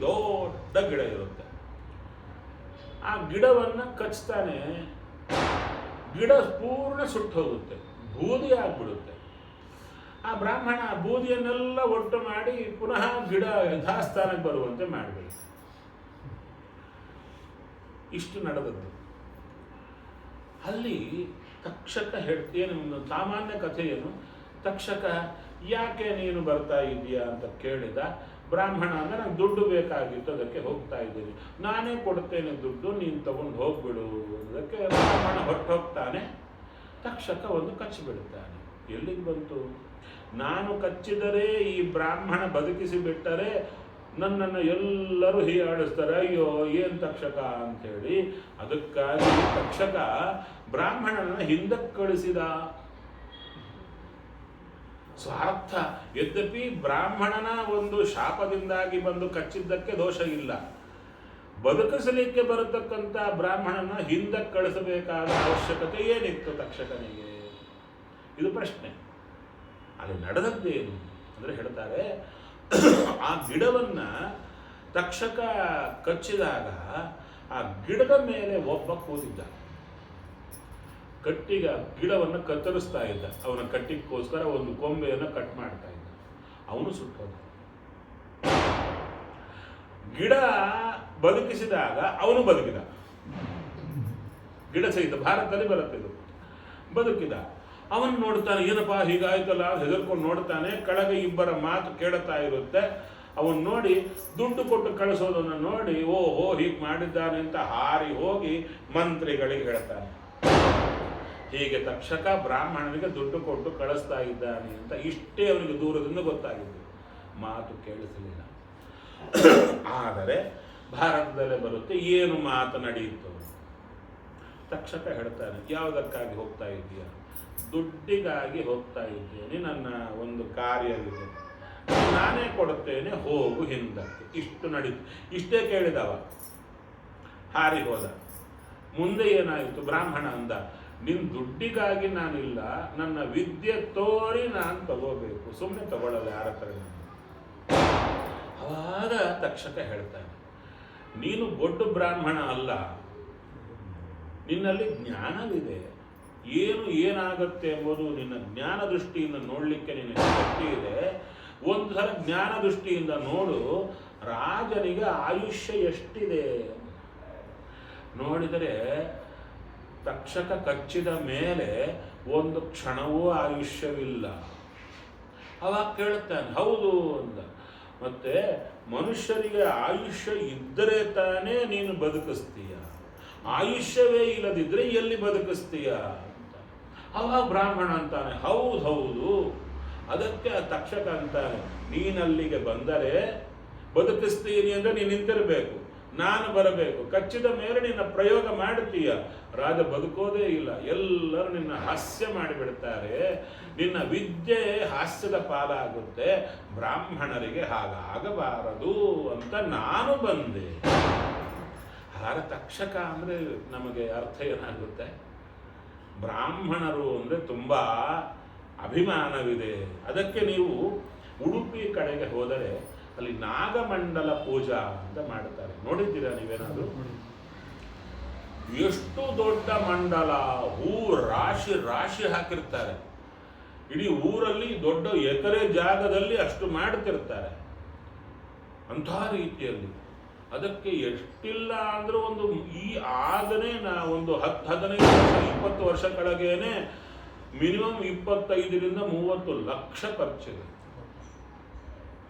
A: ದೊಡ್ಡ ಗಿಡ ಇರುತ್ತೆ. ಆ ಗಿಡವನ್ನು ಕಚ್ತಾನೆ, ಗಿಡ ಪೂರ್ಣ ಸುಟ್ಟು ಹೋಗುತ್ತೆ, ಬೂದಿ ಆಗ್ಬಿಡುತ್ತೆ. ಆ ಬ್ರಾಹ್ಮಣ ಬೂದಿಯನ್ನೆಲ್ಲ ಒಟ್ಟು ಮಾಡಿ ಪುನಃ ಗಿಡ ಯಥಾಸ್ಥಾನಕ್ಕೆ ಬರುವಂತೆ ಮಾಡಬೇಕು. ಇಷ್ಟು ನಡೆದದ್ದು. ಅಲ್ಲಿ ತಕ್ಷಕ ಹೇಳ್ತೇನೆ, ಸಾಮಾನ್ಯ ಕಥೆಯೇನು, ತಕ್ಷಕ ಯಾಕೆ ನೀನು ಬರ್ತಾ ಇದೀಯಾ ಅಂತ ಕೇಳಿದ. ಬ್ರಾಹ್ಮಣ ಅಂದರೆ ನಂಗೆ ದುಡ್ಡು ಬೇಕಾಗಿತ್ತು, ಅದಕ್ಕೆ ಹೋಗ್ತಾ ಇದ್ದೀನಿ, ನಾನೇ ಕೊಡ್ತೇನೆ ದುಡ್ಡು, ನೀನು ತಗೊಂಡು ಹೋಗ್ಬಿಡು. ಅದಕ್ಕೆ ಬ್ರಾಹ್ಮಣ ಹೊರಟು ಹೋಗ್ತಾನೆ. ತಕ್ಷಕ ಒಂದು ಕಚ್ಚಿಬಿಡುತ್ತಾನೆ. ಎಲ್ಲಿಗೆ ಬಂತು? ನಾನು ಕಚ್ಚಿದರೆ ಈ ಬ್ರಾಹ್ಮಣ ಬದುಕಿಸಿ ಬಿಟ್ಟರೆ ನನ್ನನ್ನು ಎಲ್ಲರೂ ಹೀಯಾಡಿಸ್ತಾರೆ, ಅಯ್ಯೋ ಏನು ತಕ್ಷಕ ಅಂಥೇಳಿ. ಅದಕ್ಕಾಗಿ ತಕ್ಷಕ ಬ್ರಾಹ್ಮಣನ ಹಿಂದಕ್ಕೆ ಕಳಿಸಿದ. ಸ್ವಾರ್ಥ. ಯದ್ಯಪಿ ಬ್ರಾಹ್ಮಣನ ಒಂದು ಶಾಪದಿಂದಾಗಿ ಬಂದು ಕಚ್ಚಿದ್ದಕ್ಕೆ ದೋಷ ಇಲ್ಲ, ಬದುಕಿಸಲಿಕ್ಕೆ ಬರತಕ್ಕಂಥ ಬ್ರಾಹ್ಮಣನ ಹಿಂದಕ್ಕೆ ಕಳಿಸಬೇಕಾದ ಅವಶ್ಯಕತೆ ಏನಿತ್ತು ತಕ್ಷಕನಿಗೆ? ಇದು ಪ್ರಶ್ನೆ. ಅಲ್ಲಿ ನಡೆದದ್ದೇನು ಅಂದರೆ ಹೇಳ್ತಾರೆ, ಆ ಗಿಡವನ್ನು ತಕ್ಷಕ ಕಚ್ಚಿದಾಗ ಆ ಗಿಡದ ಮೇಲೆ ಒಬ್ಬ ಕೂತಿದ್ದ. ಕಟ್ಟಿಗ ಗಿಡವನ್ನು ಕತ್ತರಿಸ್ತಾ ಇದ್ದ. ಅವನ ಕಟ್ಟಿಗೋಸ್ಕರ ಒಂದು ಕೊಂಬೆಯನ್ನು ಕಟ್ ಮಾಡ್ತಾ ಇದ್ದ. ಅವನು ಸುಟ್ಟೋದ. ಗಿಡ ಬದುಕಿಸಿದಾಗ ಅವನು ಬದುಕಿದ. ಗಿಡ ಸಹಿತ ಭಾರತದಲ್ಲಿ ಬರುತ್ತಿದ್ದು ಬದುಕಿದ. ಅವನು ನೋಡ್ತಾನೆ, ಏನಪ್ಪಾ ಹೀಗಾಯ್ತಲ್ಲ, ಹೆದರ್ಕೊಂಡು ನೋಡ್ತಾನೆ. ಕೆಳಗೆ ಇಬ್ಬರ ಮಾತು ಕೇಳುತ್ತಾ ಇರುತ್ತೆ. ಅವನು ನೋಡಿ ದುಡ್ಡು ಕೊಟ್ಟು ಕಳಿಸೋದನ್ನು ನೋಡಿ, ಓಹೋ ಹೀಗೆ ಮಾಡಿದ್ದಾನೆ ಅಂತ ಹಾರಿ ಹೋಗಿ ಮಂತ್ರಿಗಳಿಗೆ ಹೇಳ್ತಾನೆ. ಹೀಗೆ ತಕ್ಷಕ ಬ್ರಾಹ್ಮಣನಿಗೆ ದುಡ್ಡು ಕೊಟ್ಟು ಕಳಿಸ್ತಾ ಇದ್ದಾನೆ ಅಂತ ಇಷ್ಟೇ ಅವನಿಗೆ ದೂರದಿಂದ ಗೊತ್ತಾಗಿತ್ತು. ಮಾತು ಕೇಳಿಸಲಿಲ್ಲ. ಆದರೆ ಭಾರತದಲ್ಲೇ ಬರುತ್ತೆ, ಏನು ಮಾತು ನಡೆಯಿತು. ತಕ್ಷಕ ಹೇಳ್ತಾನೆ, ಯಾವುದಕ್ಕಾಗಿ ಹೋಗ್ತಾ ಇದ್ದೀಯ? ದುಡ್ಡಿಗಾಗಿ ಹೋಗ್ತಾ ಇದ್ದೇನೆ, ನನ್ನ ಒಂದು ಕಾರ್ಯವಿದೆ, ನಾನೇ ಕೊಡುತ್ತೇನೆ, ಹೋಗು ಹಿಂದಕ್ಕೆ. ಇಷ್ಟು ನಡೀತು. ಇಷ್ಟೇ ಕೇಳಿದವ, ಹಾರಿ ಹೋದ. ಮುಂದೆ ಏನಾಯಿತು? ಬ್ರಾಹ್ಮಣ ಅಂದ, ನಿನ್ನ ದುಡ್ಡಿಗಾಗಿ ನಾನಿಲ್ಲ, ನನ್ನ ವಿದ್ಯೆ ತೋರಿ ನಾನು ತಗೋಬೇಕು, ಸುಮ್ಮನೆ ತಗೊಳ್ಳಲ್ಲ ಯಾರ ಹತ್ರ ನಾನು. ಅವಾಗ ತಕ್ಷಕ ಹೇಳ್ತಾನೆ, ನೀನು ದೊಡ್ಡ ಬ್ರಾಹ್ಮಣ ಅಲ್ಲ, ನಿನ್ನಲ್ಲಿ ಜ್ಞಾನವಿದೆ, ಏನಾಗುತ್ತೆ ಎಂಬುದು ನಿನ್ನ ಜ್ಞಾನ ದೃಷ್ಟಿಯಿಂದ ನೋಡಲಿಕ್ಕೆ ನಿನಗೆ ಶಕ್ತಿ ಇದೆ. ಒಂದು ಸಲ ಜ್ಞಾನ ದೃಷ್ಟಿಯಿಂದ ನೋಡು, ರಾಜನಿಗೆ ಆಯುಷ್ಯ ಎಷ್ಟಿದೆ ನೋಡಿದರೆ ತಕ್ಷಕ ಕಚ್ಚಿದ ಮೇಲೆ ಒಂದು ಕ್ಷಣವೂ ಆಯುಷ್ಯವಿಲ್ಲ. ಅವಾಗ ಕೇಳುತ್ತಾನೆ, ಹೌದು ಅಂದ. ಮತ್ತೆ ಮನುಷ್ಯರಿಗೆ ಆಯುಷ್ಯ ಇದ್ದರೆ ತಾನೇ ನೀನು ಬದುಕಿಸ್ತೀಯ, ಆಯುಷ್ಯವೇ ಇಲ್ಲದಿದ್ದರೆ ಎಲ್ಲಿ ಬದುಕಿಸ್ತೀಯ ಅಂತ. ಅವಾಗ ಬ್ರಾಹ್ಮಣ ಅಂತಾನೆ, ಹೌದು. ಅದಕ್ಕೆ ತಕ್ಷಕ ಅಂತಾನೆ, ನೀನಲ್ಲಿಗೆ ಬಂದರೆ ಬದುಕಿಸ್ತೀನಿ ಅಂದರೆ ನೀನು ನಿಂತಿರಬೇಕು, ನಾನು ಬರಬೇಕು. ಕಚ್ಚಿದ ಮೇಲೆ ನಿನ್ನ ಪ್ರಯೋಗ ಮಾಡ್ತೀಯ, ರಾಜ ಬದುಕೋದೇ ಇಲ್ಲ, ಎಲ್ಲರೂ ನಿನ್ನ ಹಾಸ್ಯ ಮಾಡಿಬಿಡ್ತಾರೆ, ನಿನ್ನ ವಿದ್ಯೆ ಹಾಸ್ಯದ ಪಾಲಾಗುತ್ತೆ, ಬ್ರಾಹ್ಮಣರಿಗೆ ಹಾಗಾಗಬಾರದು ಅಂತ ನಾನು ಬಂದೆ. ಹಾಗಾದ್ರೆ ತಕ್ಷಕ ಅಂದರೆ ನಮಗೆ ಅರ್ಥ ಏನಾಗುತ್ತೆ? ಬ್ರಾಹ್ಮಣರು ಅಂದರೆ ತುಂಬ ಅಭಿಮಾನವಿದೆ. ಅದಕ್ಕೆ ನೀವು ಉಡುಪಿ ಕಡೆಗೆ ಹೋದರೆ ಅಲ್ಲಿ ನಾಗಮಂಡಲ ಪೂಜಾ ಅಂತ ಮಾಡ್ತಾರೆ, ನೋಡಿದ್ದೀರಾ ನೀವೇನಾದರೂ? ಎಷ್ಟು ದೊಡ್ಡ ಮಂಡಲ, ಹೂ ರಾಶಿ ರಾಶಿ ಹಾಕಿರ್ತಾರೆ, ಇಡೀ ಊರಲ್ಲಿ ದೊಡ್ಡ ಎಕರೆ ಜಾಗದಲ್ಲಿ ಅಷ್ಟು ಮಾಡ್ತಿರ್ತಾರೆ, ಅಂಥ ರೀತಿಯಲ್ಲಿ. ಅದಕ್ಕೆ ಎಷ್ಟಿಲ್ಲ ಅಂದ್ರೆ ಒಂದು ಈ ಆಗನೇ ಒಂದು 10-15 ವರ್ಷ 20 ವರ್ಷ ಕೆಳಗೇನೆ ಮಿನಿಮಮ್ 25-30 ಲಕ್ಷ ಖರ್ಚಿದೆ.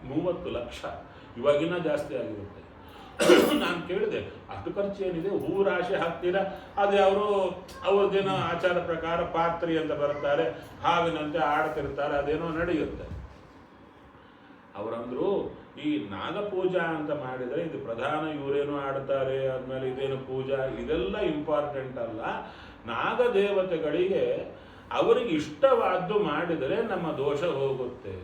A: 30 ಲಕ್ಷ, ಇವಾಗಿನ ಜಾಸ್ತಿ ಆಗಿರುತ್ತೆ. ನಾನು ಕೇಳಿದೆ, ಅಷ್ಟು ಖರ್ಚು ಏನಿದೆ? ಹೂ ರಾಶಿ ಹಾಕ್ತೀರಾ, ಅದು ಅವರು ಅವ್ರದ್ದೇನೋ ಆಚಾರ ಪ್ರಕಾರ ಪಾತ್ರಿ ಅಂತ ಬರ್ತಾರೆ, ಹಾವಿನಂತೆ ಆಡ್ತಿರ್ತಾರೆ, ಅದೇನೋ ನಡೆಯುತ್ತೆ. ಅವರಂದ್ರು, ಈ ನಾಗಪೂಜಾ ಅಂತ ಮಾಡಿದರೆ ಇದು ಪ್ರಧಾನ, ಇವರೇನು ಆಡ್ತಾರೆ, ಆದ್ಮೇಲೆ ಇದೇನು ಪೂಜಾ, ಇದೆಲ್ಲ ಇಂಪಾರ್ಟೆಂಟ್ ಅಲ್ಲ. ನಾಗದೇವತೆಗಳಿಗೆ ಅವರಿಗೆ ಇಷ್ಟವಾದ್ದು ಮಾಡಿದರೆ ನಮ್ಮ ದೋಷ ಹೋಗುತ್ತೆ.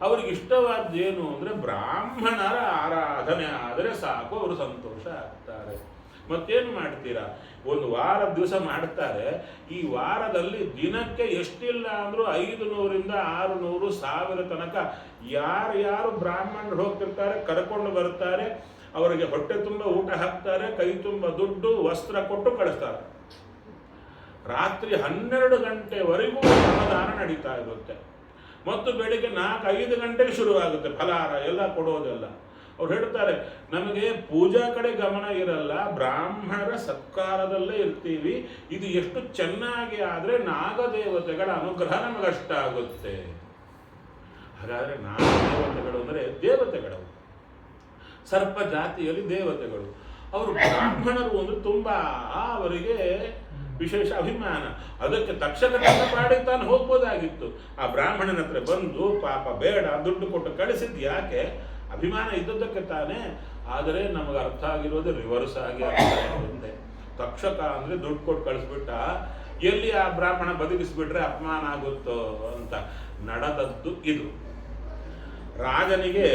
A: ಅವ್ರಿಗೆ ಇಷ್ಟವಾದ್ದೇನು ಅಂದರೆ ಬ್ರಾಹ್ಮಣರ ಆರಾಧನೆ ಆದರೆ ಸಾಕು, ಅವರು ಸಂತೋಷ ಆಗ್ತಾರೆ. ಮತ್ತೇನು ಮಾಡ್ತೀರಾ? ಒಂದು ವಾರ ದಿವಸ ಮಾಡ್ತಾರೆ, ಈ ವಾರದಲ್ಲಿ ದಿನಕ್ಕೆ ಎಷ್ಟಿಲ್ಲ ಅಂದರೂ 500-600-1000 ತನಕ ಯಾರು ಬ್ರಾಹ್ಮಣರು ಹೋಗ್ತಿರ್ತಾರೆ ಕರ್ಕೊಂಡು ಬರ್ತಾರೆ, ಅವರಿಗೆ ಹೊಟ್ಟೆ ತುಂಬ ಊಟ ಹಾಕ್ತಾರೆ, ಕೈ ತುಂಬ ದುಡ್ಡು ವಸ್ತ್ರ ಕೊಟ್ಟು ಕಳಿಸ್ತಾರೆ. ರಾತ್ರಿ 12 ಗಂಟೆವರೆಗೂ ಅನ್ನದಾನ ನಡೀತಾ ಇರುತ್ತೆ. ಮತ್ತು ಬೆಳಿಗ್ಗೆ 4-5 ಗಂಟೆಗೆ ಶುರುವಾಗುತ್ತೆ ಫಲಾರ ಎಲ್ಲ ಕೊಡೋದೆಲ್ಲ. ಅವ್ರು ಹೇಳ್ತಾರೆ, ನಮಗೆ ಪೂಜಾ ಕಡೆ ಗಮನ ಇರಲ್ಲ, ಬ್ರಾಹ್ಮಣರ ಸತ್ಕಾರದಲ್ಲೇ ಇರ್ತೀವಿ. ಇದು ಎಷ್ಟು ಚೆನ್ನಾಗಿ ಆದರೆ ನಾಗದೇವತೆಗಳ ಅನುಗ್ರಹ ನಮಗಷ್ಟಾಗುತ್ತೆ. ಹಾಗಾದರೆ ನಾಗದೇವತೆಗಳು ಅಂದರೆ ದೇವತೆಗಳು, ಸರ್ಪ ಜಾತಿಯಲ್ಲಿ ದೇವತೆಗಳು. ಅವರು ಬ್ರಾಹ್ಮಣರು ಅಂದರೆ ತುಂಬ ಅವರಿಗೆ ವಿಶೇಷ ಅಭಿಮಾನ. ಅದಕ್ಕೆ ತಕ್ಷಕ ಮಾಡಿ ತಾನು ಹೋಗ್ಬೋದಾಗಿತ್ತು, ಆ ಬ್ರಾಹ್ಮಣನ ಹತ್ರ ಬಂದು ಪಾಪ ಬೇಡ ದುಡ್ಡು ಕೊಟ್ಟು ಕಳಿಸಿದ್ದು ಯಾಕೆ? ಅಭಿಮಾನ ಇದ್ದದ್ದಕ್ಕೆ ತಾನೇ. ಆದರೆ ನಮಗೆ ಅರ್ಥ ಆಗಿರೋದು ರಿವರ್ಸ್ ಆಗಿ ಆಗ್ತಾ. ತಕ್ಷಕ ಅಂದರೆ ದುಡ್ಡು ಕೊಟ್ಟು ಕಳಿಸ್ಬಿಟ್ಟ, ಎಲ್ಲಿ ಆ ಬ್ರಾಹ್ಮಣ ಬದುಕಿಸ್ಬಿಟ್ರೆ ಅಪಮಾನ ಆಗುತ್ತೋ ಅಂತ ನಡೆದದ್ದು ಇದು. ರಾಜನಿಗೆ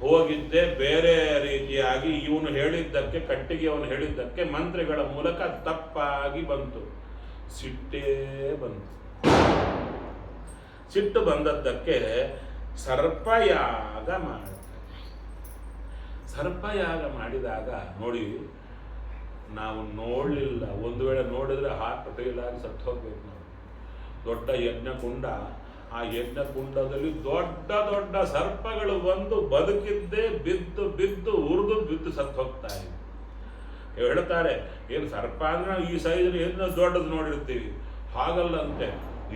A: ಹೋಗಿದ್ದೆ ಬೇರೆ ರೀತಿಯಾಗಿ, ಇವನು ಹೇಳಿದ್ದಕ್ಕೆ, ಕಟ್ಟಿಗೆ ಅವನು ಹೇಳಿದ್ದಕ್ಕೆ ಮಂತ್ರಿಗಳ ಮೂಲಕ ತಪ್ಪಾಗಿ ಬಂತು, ಸಿಟ್ಟೇ ಬಂತು. ಸಿಟ್ಟು ಬಂದದ್ದಕ್ಕೆ ಸರ್ಪಯಾಗ ಮಾಡ್ತಾರೆ. ಸರ್ಪಯಾಗ ಮಾಡಿದಾಗ ನೋಡಿ, ನಾವು ನೋಡಲಿಲ್ಲ, ಒಂದು ವೇಳೆ ನೋಡಿದ್ರೆ ಹಾರ್ಟ್ ಫೇಲ್ ಆಗಿ ಸತ್ತು ಹೋಗ್ಬೇಕು ನಾವು. ದೊಡ್ಡ ಯಜ್ಞಕುಂಡ, ಆ ಯಜ್ಞಕುಂಡದಲ್ಲಿ ದೊಡ್ಡ ದೊಡ್ಡ ಸರ್ಪಗಳು ಬಂದು ಬದುಕಿದ್ದೇ ಬಿದ್ದು ಉರಿದು ಸತ್ತು ಹೋಗ್ತಾ ಇವೆ. ಹೇಳ್ತಾರೆ, ಏನು ಸರ್ಪ ಅಂದ್ರೆ ಈ ಸೈಜ್ ಏನು ದೊಡ್ಡದು ನೋಡಿರ್ತೀವಿ, ಹಾಗಲ್ಲಂತೆ.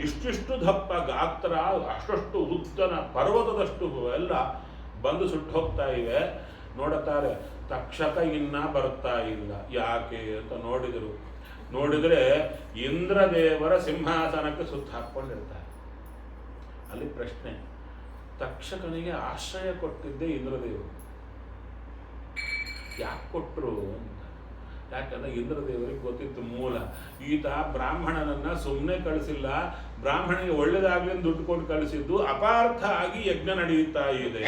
A: ಇಷ್ಟಿಷ್ಟು ದಪ್ಪ ಗಾತ್ರ, ಅಷ್ಟು ಉದ್ದನ ಪರ್ವತದಷ್ಟು ಎಲ್ಲ ಬಂದು ಸುಟ್ಟು ಹೋಗ್ತಾ ಇವೆ. ನೋಡುತ್ತಾರೆ, ತಕ್ಷಕ ಇನ್ನ ಬರ್ತಾ ಇಲ್ಲ, ಯಾಕೆ ಅಂತ ನೋಡಿದರು. ನೋಡಿದರೆ ಇಂದ್ರದೇವರ ಸಿಂಹಾಸನಕ್ಕೆ ಸುತ್ತ ಹಾಕ್ಕೊಂಡಿರ್ತಾರೆ. ಅಲ್ಲಿ ಪ್ರಶ್ನೆ, ತಕ್ಷಕನಿಗೆ ಆಶ್ರಯ ಕೊಟ್ಟಿದ್ದೇ ಇಂದ್ರದೇವರು, ಯಾಕೆ ಕೊಟ್ಟರು ಅಂತ. ಯಾಕಂದ್ರೆ ಇಂದ್ರದೇವರಿಗೆ ಗೊತ್ತಿತ್ತು ಮೂಲ, ಈತ ಬ್ರಾಹ್ಮಣನನ್ನ ಸುಮ್ಮನೆ ಕಳಿಸಿಲ್ಲ, ಬ್ರಾಹ್ಮಣಿಗೆ ಒಳ್ಳೇದಾಗ್ಲಿ ಅಂತ ದುಡ್ಡು ಕೊಟ್ಟು ಕಳಿಸಿದ್ದು ಅಪಾರ್ಥ ಆಗಿ ಯಜ್ಞ ನಡೆಯುತ್ತಾ ಇದೆ.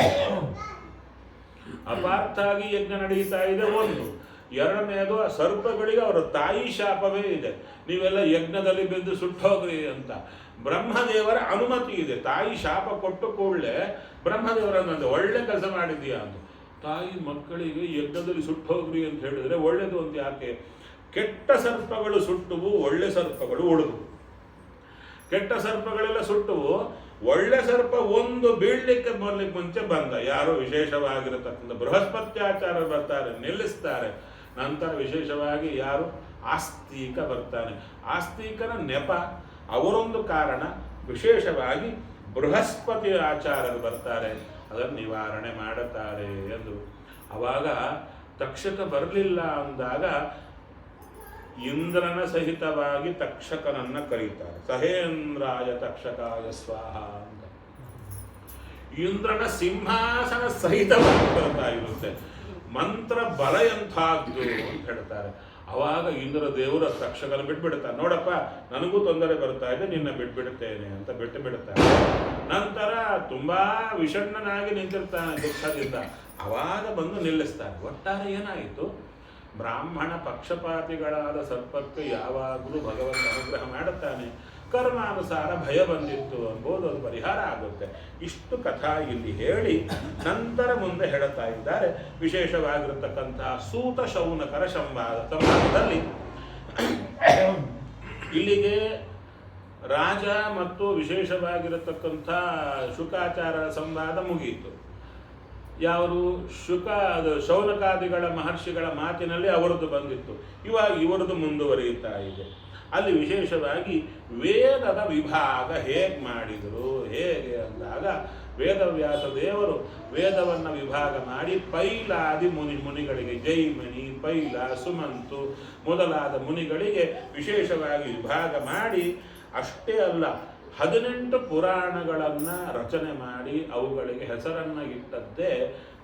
A: ಅಪಾರ್ಥ ಆಗಿ ಯಜ್ಞ ನಡೆಯುತ್ತಾ ಇದೆ ಒಂದು. ಎರಡನೆಯದು ಆ ಸರ್ಪಗಳಿಗೆ ಅವರ ತಾಯಿ ಶಾಪವೇ ಇದೆ, ನೀವೆಲ್ಲ ಯಜ್ಞದಲ್ಲಿ ಬಿದ್ದು ಸುಟ್ಟೋಗ್ರಿ ಅಂತ. ಬ್ರಹ್ಮದೇವರ ಅನುಮತಿ ಇದೆ, ತಾಯಿ ಶಾಪ ಕೊಟ್ಟು ಕೂಡಲೇ ಬ್ರಹ್ಮದೇವರನ್ನಂತೆ ಒಳ್ಳೆ ಕೆಲಸ ಮಾಡಿದೀಯಾ ಅಂತ. ತಾಯಿ ಮಕ್ಕಳಿಗೆ ಯಜ್ಞದಲ್ಲಿ ಸುಟ್ಟೋಗ್ರಿ ಅಂತ ಹೇಳಿದ್ರೆ ಒಳ್ಳೇದು ಅಂತ ಯಾಕೆ? ಕೆಟ್ಟ ಸರ್ಪಗಳು ಸುಟ್ಟುವು, ಒಳ್ಳೆ ಸರ್ಪಗಳು ಉಳಿದು. ಕೆಟ್ಟ ಸರ್ಪಗಳೆಲ್ಲ ಸುಟ್ಟುವು, ಒಳ್ಳೆ ಸರ್ಪ ಒಂದು ಬೀಳ್ಲಿಕ್ಕೆ ಬರ್ಲಿಕ್ಕೆ ಮುಂಚೆ ಬಂದ. ಯಾರೋ ವಿಶೇಷವಾಗಿರತಕ್ಕಂಥ ಬೃಹಸ್ಪತ್ಯಾಚಾರ ಬರ್ತಾರೆ, ನಿಲ್ಲಿಸ್ತಾರೆ. ನಂತರ ವಿಶೇಷವಾಗಿ ಯಾರು? ಆಸ್ತಿಕ ಬರ್ತಾನೆ. ಆಸ್ತಿಕನ ನೆಪ ಅವರೊಂದು ಕಾರಣ, ವಿಶೇಷವಾಗಿ ಬೃಹಸ್ಪತಿ ಆಚಾರ್ಯರು ಬರ್ತಾರೆ, ಅದನ್ನು ನಿವಾರಣೆ ಮಾಡುತ್ತಾರೆ ಎಂದು. ಅವಾಗ ತಕ್ಷಕ ಬರಲಿಲ್ಲ ಅಂದಾಗ ಇಂದ್ರನ ಸಹಿತವಾಗಿ ತಕ್ಷಕನನ್ನ ಕರೀತಾರೆ. ಸಹೇಂದ್ರಾಯ ತಕ್ಷಕಾಯ ಸ್ವಾಹ ಅಂತ. ಇಂದ್ರನ ಸಿಂಹಾಸನ ಸಹಿತವಾಗಿ ಬರ್ತಾ ಇರುತ್ತೆ. ಮಂತ್ರ ಬಲ ಎಂಥದ್ದು ಅಂತ ಹೇಳ್ತಾರೆ. ಅವಾಗ ಇಂದ್ರ ದೇವರು ತಕ್ಷಕನ ಬಿಟ್ಬಿಡ್ತಾನೆ. ನೋಡಪ್ಪ, ನನಗೂ ತೊಂದರೆ ಬರ್ತಾ ಇದೆ, ನಿನ್ನ ಬಿಟ್ಬಿಡುತ್ತೇನೆ ಅಂತ ಬಿಟ್ಟು ಬಿಡುತ್ತಾನೆ. ನಂತರ ತುಂಬಾ ವಿಷಣ್ಣನಾಗಿ ನಿಂತಿರ್ತಾನೆ ದುಃಖದಿಂದ. ಅವಾಗ ಬಂದು ನಿಲ್ಲಿಸ್ತಾನೆ. ಒಟ್ಟಾರೆ ಏನಾಯಿತು? ಬ್ರಾಹ್ಮಣ ಪಕ್ಷಪಾತಿಗಳಾದ ಸರ್ಪಕ್ಕೆ ಯಾವಾಗಲೂ ಭಗವಂತ ಅನುಗ್ರಹ ಮಾಡುತ್ತಾನೆ. ಕರ್ಮಾನುಸಾರ ಭಯ ಬಂದಿತ್ತು ಎಂಬುದು ಒಂದು ಪರಿಹಾರ ಆಗುತ್ತೆ. ಇಷ್ಟು ಕಥಾ ಇಲ್ಲಿ ಹೇಳಿ ನಂತರ ಮುಂದೆ ಹೇಳುತ್ತಾ ಇದ್ದಾರೆ. ವಿಶೇಷವಾಗಿರತಕ್ಕಂತಹ ಸೂತ ಶೌನಕರ ಸಂವಾದದಲ್ಲಿ ಇಲ್ಲಿಗೆ ರಾಜ ಮತ್ತು ವಿಶೇಷವಾಗಿರತಕ್ಕಂಥ ಶುಕಾಚಾರ್ಯರ ಸಂವಾದ ಮುಗಿಯಿತು. ಯಾರು? ಶೌನಕಾದಿಗಳ ಮಹರ್ಷಿಗಳ ಮಾತಿನಲ್ಲಿ ಅವರದ್ದು ಬಂದಿತ್ತು. ಇವಾಗ ಇವರದ್ದು ಮುಂದುವರಿಯುತ್ತಾ ಇದೆ. ಅಲ್ಲಿ ವಿಶೇಷವಾಗಿ ವೇದದ ವಿಭಾಗ ಹೇಗೆ ಮಾಡಿದರು, ಹೇಗೆ ಅಂದಾಗ ವೇದವ್ಯಾಸ ದೇವರು ವೇದವನ್ನು ವಿಭಾಗ ಮಾಡಿ ಪೈಲಾದಿ ಮುನಿಗಳಿಗೆ, ಜೈಮಿನಿ, ಪೈಲ, ಸುಮಂತು ಮೊದಲಾದ ಮುನಿಗಳಿಗೆ ವಿಶೇಷವಾಗಿ ವಿಭಾಗ ಮಾಡಿ, ಅಷ್ಟೇ ಅಲ್ಲ 18 ಪುರಾಣಗಳನ್ನು ರಚನೆ ಮಾಡಿ ಅವುಗಳಿಗೆ ಹೆಸರನ್ನು ಇಟ್ಟದ್ದೇ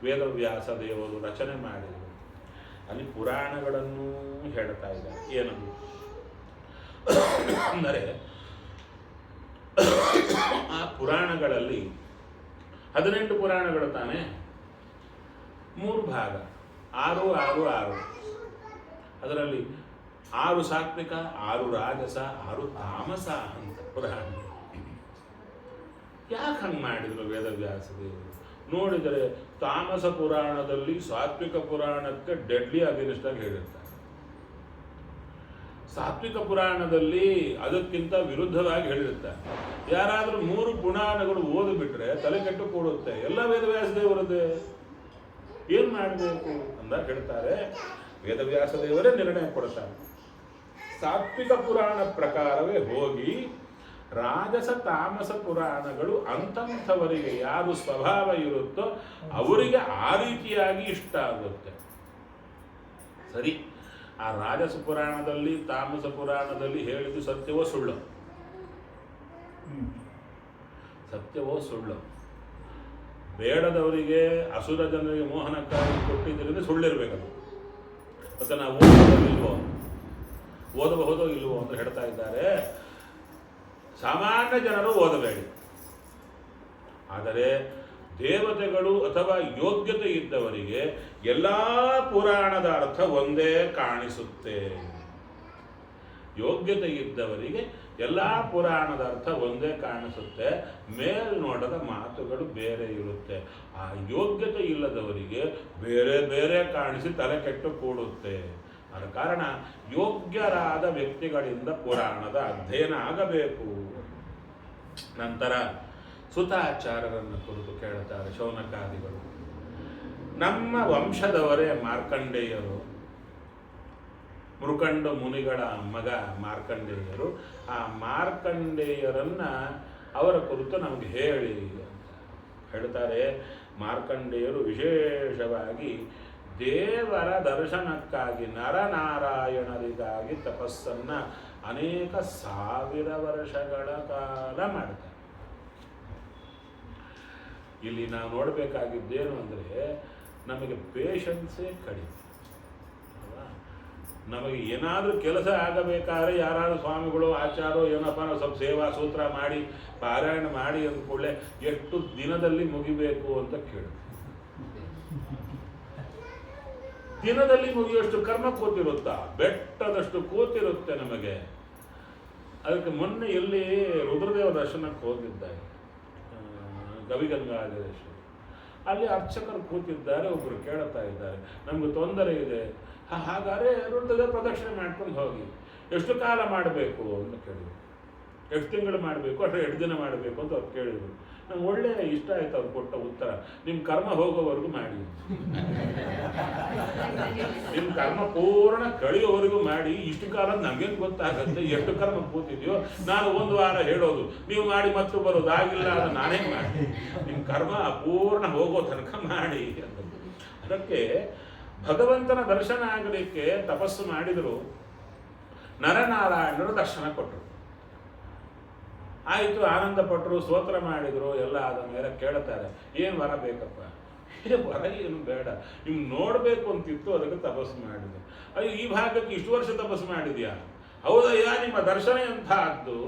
A: ವೇದವ್ಯಾಸ ದೇವರು ರಚನೆ ಮಾಡಿದರು. ಅಲ್ಲಿ ಪುರಾಣಗಳನ್ನು ಹೇಳ್ತಾ ಇದ್ದಾರೆ. ಏನದು ಅಂದರೆ ಆ ಪುರಾಣಗಳಲ್ಲಿ 18 ಪುರಾಣಗಳು ತಾನೆ, 3 ಭಾಗ, 6, 6, 6. ಅದರಲ್ಲಿ 6 ಸಾತ್ವಿಕ, 6 ರಾಜಸ, 6 ತಾಮಸ ಅಂತ ಪುರಾಣ. ಯಾಕೆ ಹಂಗೆ ಮಾಡಿದ್ರು ವೇದವ್ಯಾಸ ದೇವರು? ನೋಡಿದರೆ ತಾಮಸ ಪುರಾಣದಲ್ಲಿ ಸಾತ್ವಿಕ ಪುರಾಣಕ್ಕೆ ಡೆಡ್ಲಿ ಅಗೇನಿಸ್ಟ್ ಆಗಿ ಹೇಳಿರ್ತಾರೆ. ಸಾತ್ವಿಕ ಪುರಾಣದಲ್ಲಿ ಅದಕ್ಕಿಂತ ವಿರುದ್ಧವಾಗಿ ಹೇಳಿರ್ತಾರೆ. ಯಾರಾದರೂ 3 ಪುರಾಣಗಳು ಓದಿಬಿಟ್ರೆ ತಲೆ ಕೆಟ್ಟು ಕೂಡುತ್ತೆ. ಎಲ್ಲ ವೇದವ್ಯಾಸ ದೇವರದ್ದೇ, ಏನು ಮಾಡಬೇಕು ಅಂದಾಗ ಹೇಳ್ತಾರೆ, ವೇದವ್ಯಾಸ ದೇವರೇ ನಿರ್ಣಯ ಕೊಡ್ತಾರೆ. ಸಾತ್ವಿಕ ಪುರಾಣ ಪ್ರಕಾರವೇ ಹೋಗಿ ರಾಜಸ ತಾಮಸ ಪುರಾಣಗಳು ಅಂತಂಥವರಿಗೆ ಯಾರು ಸ್ವಭಾವ ಇರುತ್ತೋ ಅವರಿಗೆ ಆ ರೀತಿಯಾಗಿ ಇಷ್ಟ ಆಗುತ್ತೆ. ಸರಿ, ಆ ರಾಜಸ ಪುರಾಣದಲ್ಲಿ ತಾಮಸ ಪುರಾಣದಲ್ಲಿ ಹೇಳಿದ್ದು ಸತ್ಯವೋ ಸುಳ್ಳು? ಸತ್ಯವೋ ಸುಳ್ಳು? ಬೇಡದವರಿಗೆ ಅಸುರ ಜನರಿಗೆ ಮೋಹನಕ್ಕಾಗಿ ಕೊಟ್ಟಿದ್ದರಿಂದ ಸುಳ್ಳಿರ್ಬೇಕದು. ಮತ್ತೆ ನಾವು ಓದಬಹುದೋ ಇಲ್ವೋ ಅಂತ ಹೇಳ್ತಾ ಇದ್ದಾರೆ. ಸಾಮಾನ್ಯ ಜನರು ಓದಬೇಡಿ, ಆದರೆ ದೇವತೆಗಳು ಅಥವಾ ಯೋಗ್ಯತೆ ಇದ್ದವರಿಗೆ ಎಲ್ಲ ಪುರಾಣದ ಅರ್ಥ ಒಂದೇ ಕಾಣಿಸುತ್ತೆ. ಯೋಗ್ಯತೆ ಇದ್ದವರಿಗೆ ಎಲ್ಲ ಪುರಾಣದ ಅರ್ಥ ಒಂದೇ ಕಾಣಿಸುತ್ತೆ, ಮೇಲ್ನೋಟದ ಮಾತುಗಳು ಬೇರೆ ಇರುತ್ತೆ. ಆ ಯೋಗ್ಯತೆ ಇಲ್ಲದವರಿಗೆ ಬೇರೆ ಬೇರೆ ಕಾಣಿಸಿ ತಲೆ ಕೆಟ್ಟು ಕೂಡುತ್ತೆ. ಆದ ಕಾರಣ ಯೋಗ್ಯರಾದ ವ್ಯಕ್ತಿಗಳಿಂದ ಪುರಾಣದ ಅಧ್ಯಯನ ಆಗಬೇಕು. ನಂತರ ಸುತಾಚಾರ್ಯರನ್ನು ಕುರಿತು ಕೇಳುತ್ತಾರೆ ಶೌನಕಾದಿಗಳು. ನಮ್ಮ ವಂಶದವರೇ ಮಾರ್ಕಂಡೇಯರು, ಮೃಕಂಡ ಮುನಿಗಳ ಮಗ ಮಾರ್ಕಂಡೇಯರು. ಆ ಮಾರ್ಕಂಡೇಯರನ್ನ ಅವರ ಕುರಿತು ನಮಗೆ ಹೇಳಿ ಅಂತ ಹೇಳ್ತಾರೆ. ಮಾರ್ಕಂಡೇಯರು ವಿಶೇಷವಾಗಿ ದೇವರ ದರ್ಶನಕ್ಕಾಗಿ ನರನಾರಾಯಣರಿಗಾಗಿ ತಪಸ್ಸನ್ನ ಅನೇಕ ಸಾವಿರ ವರ್ಷಗಳ ಕಾಲ ಮಾಡ್ತಾರೆ. ಇಲ್ಲಿ ನಾವು ನೋಡಬೇಕಾಗಿದ್ದೇನು ಅಂದರೆ ನಮಗೆ ಪೇಷನ್ಸೇ ಕಡಿಮೆ. ನಮಗೆ ಏನಾದರೂ ಕೆಲಸ ಆಗಬೇಕಾದ್ರೆ ಯಾರಾದರೂ ಸ್ವಾಮಿಗಳು ಆಚಾರೋ ಏನಪ್ಪ ನಾವು ಸ್ವಲ್ಪ ಸೇವಾ ಸೂತ್ರ ಮಾಡಿ ಪಾರಾಯಣ ಮಾಡಿ ಅಂದ್ಕೊಳ್ಳೆ ಎಷ್ಟು ದಿನದಲ್ಲಿ ಮುಗಿಬೇಕು ಅಂತ ಕೇಳಿ, ದಿನದಲ್ಲಿ ಮುಗಿಯುವಷ್ಟು ಕರ್ಮ ಕೂತಿರುತ್ತಾ? ಬೆಟ್ಟದಷ್ಟು ಕೂತಿರುತ್ತೆ ನಮಗೆ. ಅದಕ್ಕೆ ಮೊನ್ನೆ ಎಲ್ಲಿ ರುದ್ರದೇವ ದರ್ಶನಕ್ಕೆ ಹೋಗಿದ್ದಾರೆ ಗವಿಗಂಗಾಧರೇಶ್ವರ, ಅಲ್ಲಿ ಅರ್ಚಕರು ಕೂತಿದ್ದಾರೆ. ಒಬ್ಬರು ಕೇಳ್ತಾ ಇದ್ದಾರೆ, ನಮ್ಗೆ ತೊಂದರೆ ಇದೆ, ಹಾಗಾದ್ರೆ ರುದ್ರದೇವ ಪ್ರದಕ್ಷಿಣೆ ಮಾಡ್ಕೊಂಡು ಹೋಗಿ. ಎಷ್ಟು ಕಾಲ ಮಾಡಬೇಕು ಅಂತ ಕೇಳಿದ್ರು. ಎಷ್ಟು ತಿಂಗಳು ಮಾಡಬೇಕು ಅಥವಾ 2 ದಿನ ಮಾಡಬೇಕು ಅಂತ ಅವ್ರು ಕೇಳಿದ್ರು. ನಂಗೆ ಒಳ್ಳೆ ಇಷ್ಟ ಆಯ್ತು ಅವ್ರು ಕೊಟ್ಟ ಉತ್ತರ, ನಿಮ್ಮ ಕರ್ಮ ಹೋಗೋವರೆಗೂ ಮಾಡಿ, ನಿಮ್ಮ ಕರ್ಮ ಪೂರ್ಣ ಕಳೆಯೋವರೆಗೂ ಮಾಡಿ. ಇಷ್ಟು ಕಾಲ ನಮಗೇನು ಗೊತ್ತಾಗತ್ತೆ ಎಷ್ಟು ಕರ್ಮ ಕೂತಿದ್ಯೋ? ನಾನು 1 ವಾರ ಹೇಳೋದು, ನೀವು ಮಾಡಿ ಮತ್ತು ಬರೋದು, ಆಗಿಲ್ಲ ಅದು ನಾನೇ ಮಾಡಿ. ನಿಮ್ಮ ಕರ್ಮ ಪೂರ್ಣ ಹೋಗೋ ತನಕ ಮಾಡಿ ಅಂತ. ಅದಕ್ಕೆ ಭಗವಂತನ ದರ್ಶನ ಆಗಲಿಕ್ಕೆ ತಪಸ್ಸು ಮಾಡಿದರು. ನರನಾರಾಯಣರು ದರ್ಶನ ಕೊಟ್ಟರು. ಆಯಿತು, ಆನಂದ ಪಟ್ಟರು, ಸ್ತೋತ್ರ ಮಾಡಿದರು. ಎಲ್ಲ ಆದ ಮೇಲೆ ಕೇಳ್ತಾರೆ, ಏನು ವರ ಬೇಕಪ್ಪ? ವರ ಏನು ಬೇಡ, ನಿಮ್ಗೆ ನೋಡಬೇಕು ಅಂತಿತ್ತು, ಅದಕ್ಕೆ ತಪಸ್ಸು ಮಾಡಿದೆ. ಅಯ್ಯೋ, ಈ ಭಾಗಕ್ಕೆ ಇಷ್ಟು ವರ್ಷ ತಪಸ್ಸು ಮಾಡಿದ್ಯಾ? ಹೌದಯ್ಯ, ನಿಮ್ಮ ದರ್ಶನ ಎಂಥದ್ದು,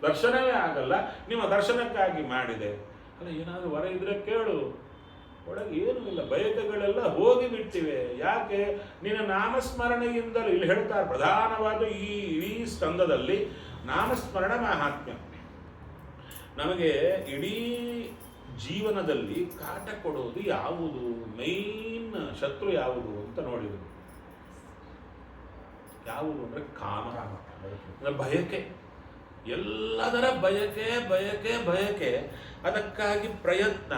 A: ದರ್ಶನವೇ ಆಗಲ್ಲ, ನಿಮ್ಮ ದರ್ಶನಕ್ಕಾಗಿ ಮಾಡಿದೆ. ಅಲ್ಲ, ಏನಾದರೂ ವರ ಇದ್ರೆ ಕೇಳು. ಒಳಗೆ ಏನೂ ಇಲ್ಲ, ಬಯಕೆಗಳೆಲ್ಲ ಹೋಗಿ ಬಿಟ್ಟಿವೆ. ಯಾಕೆ? ನಿನ್ನ ನಾಮಸ್ಮರಣೆಯಿಂದಲೂ. ಇಲ್ಲಿ ಹೇಳ್ತಾರೆ ಪ್ರಧಾನವಾದ ಈ ಸ್ಕಂದದಲ್ಲಿ ನಾಮಸ್ಮರಣ ಮಹಾತ್ಮ್ಯ. ನಮಗೆ ಇಡೀ ಜೀವನದಲ್ಲಿ ಕಾಟ ಕೊಡೋದು ಯಾವುದು, ಮೈನ್ ಶತ್ರು ಯಾವುದು ಅಂತ ನೋಡಿದರು. ಯಾವುದು ಅಂದರೆ ಕಾಮ, ಬಯಕೆ. ಎಲ್ಲದರ ಬಯಕೆ ಬಯಕೆ ಬಯಕೆ. ಅದಕ್ಕಾಗಿ ಪ್ರಯತ್ನ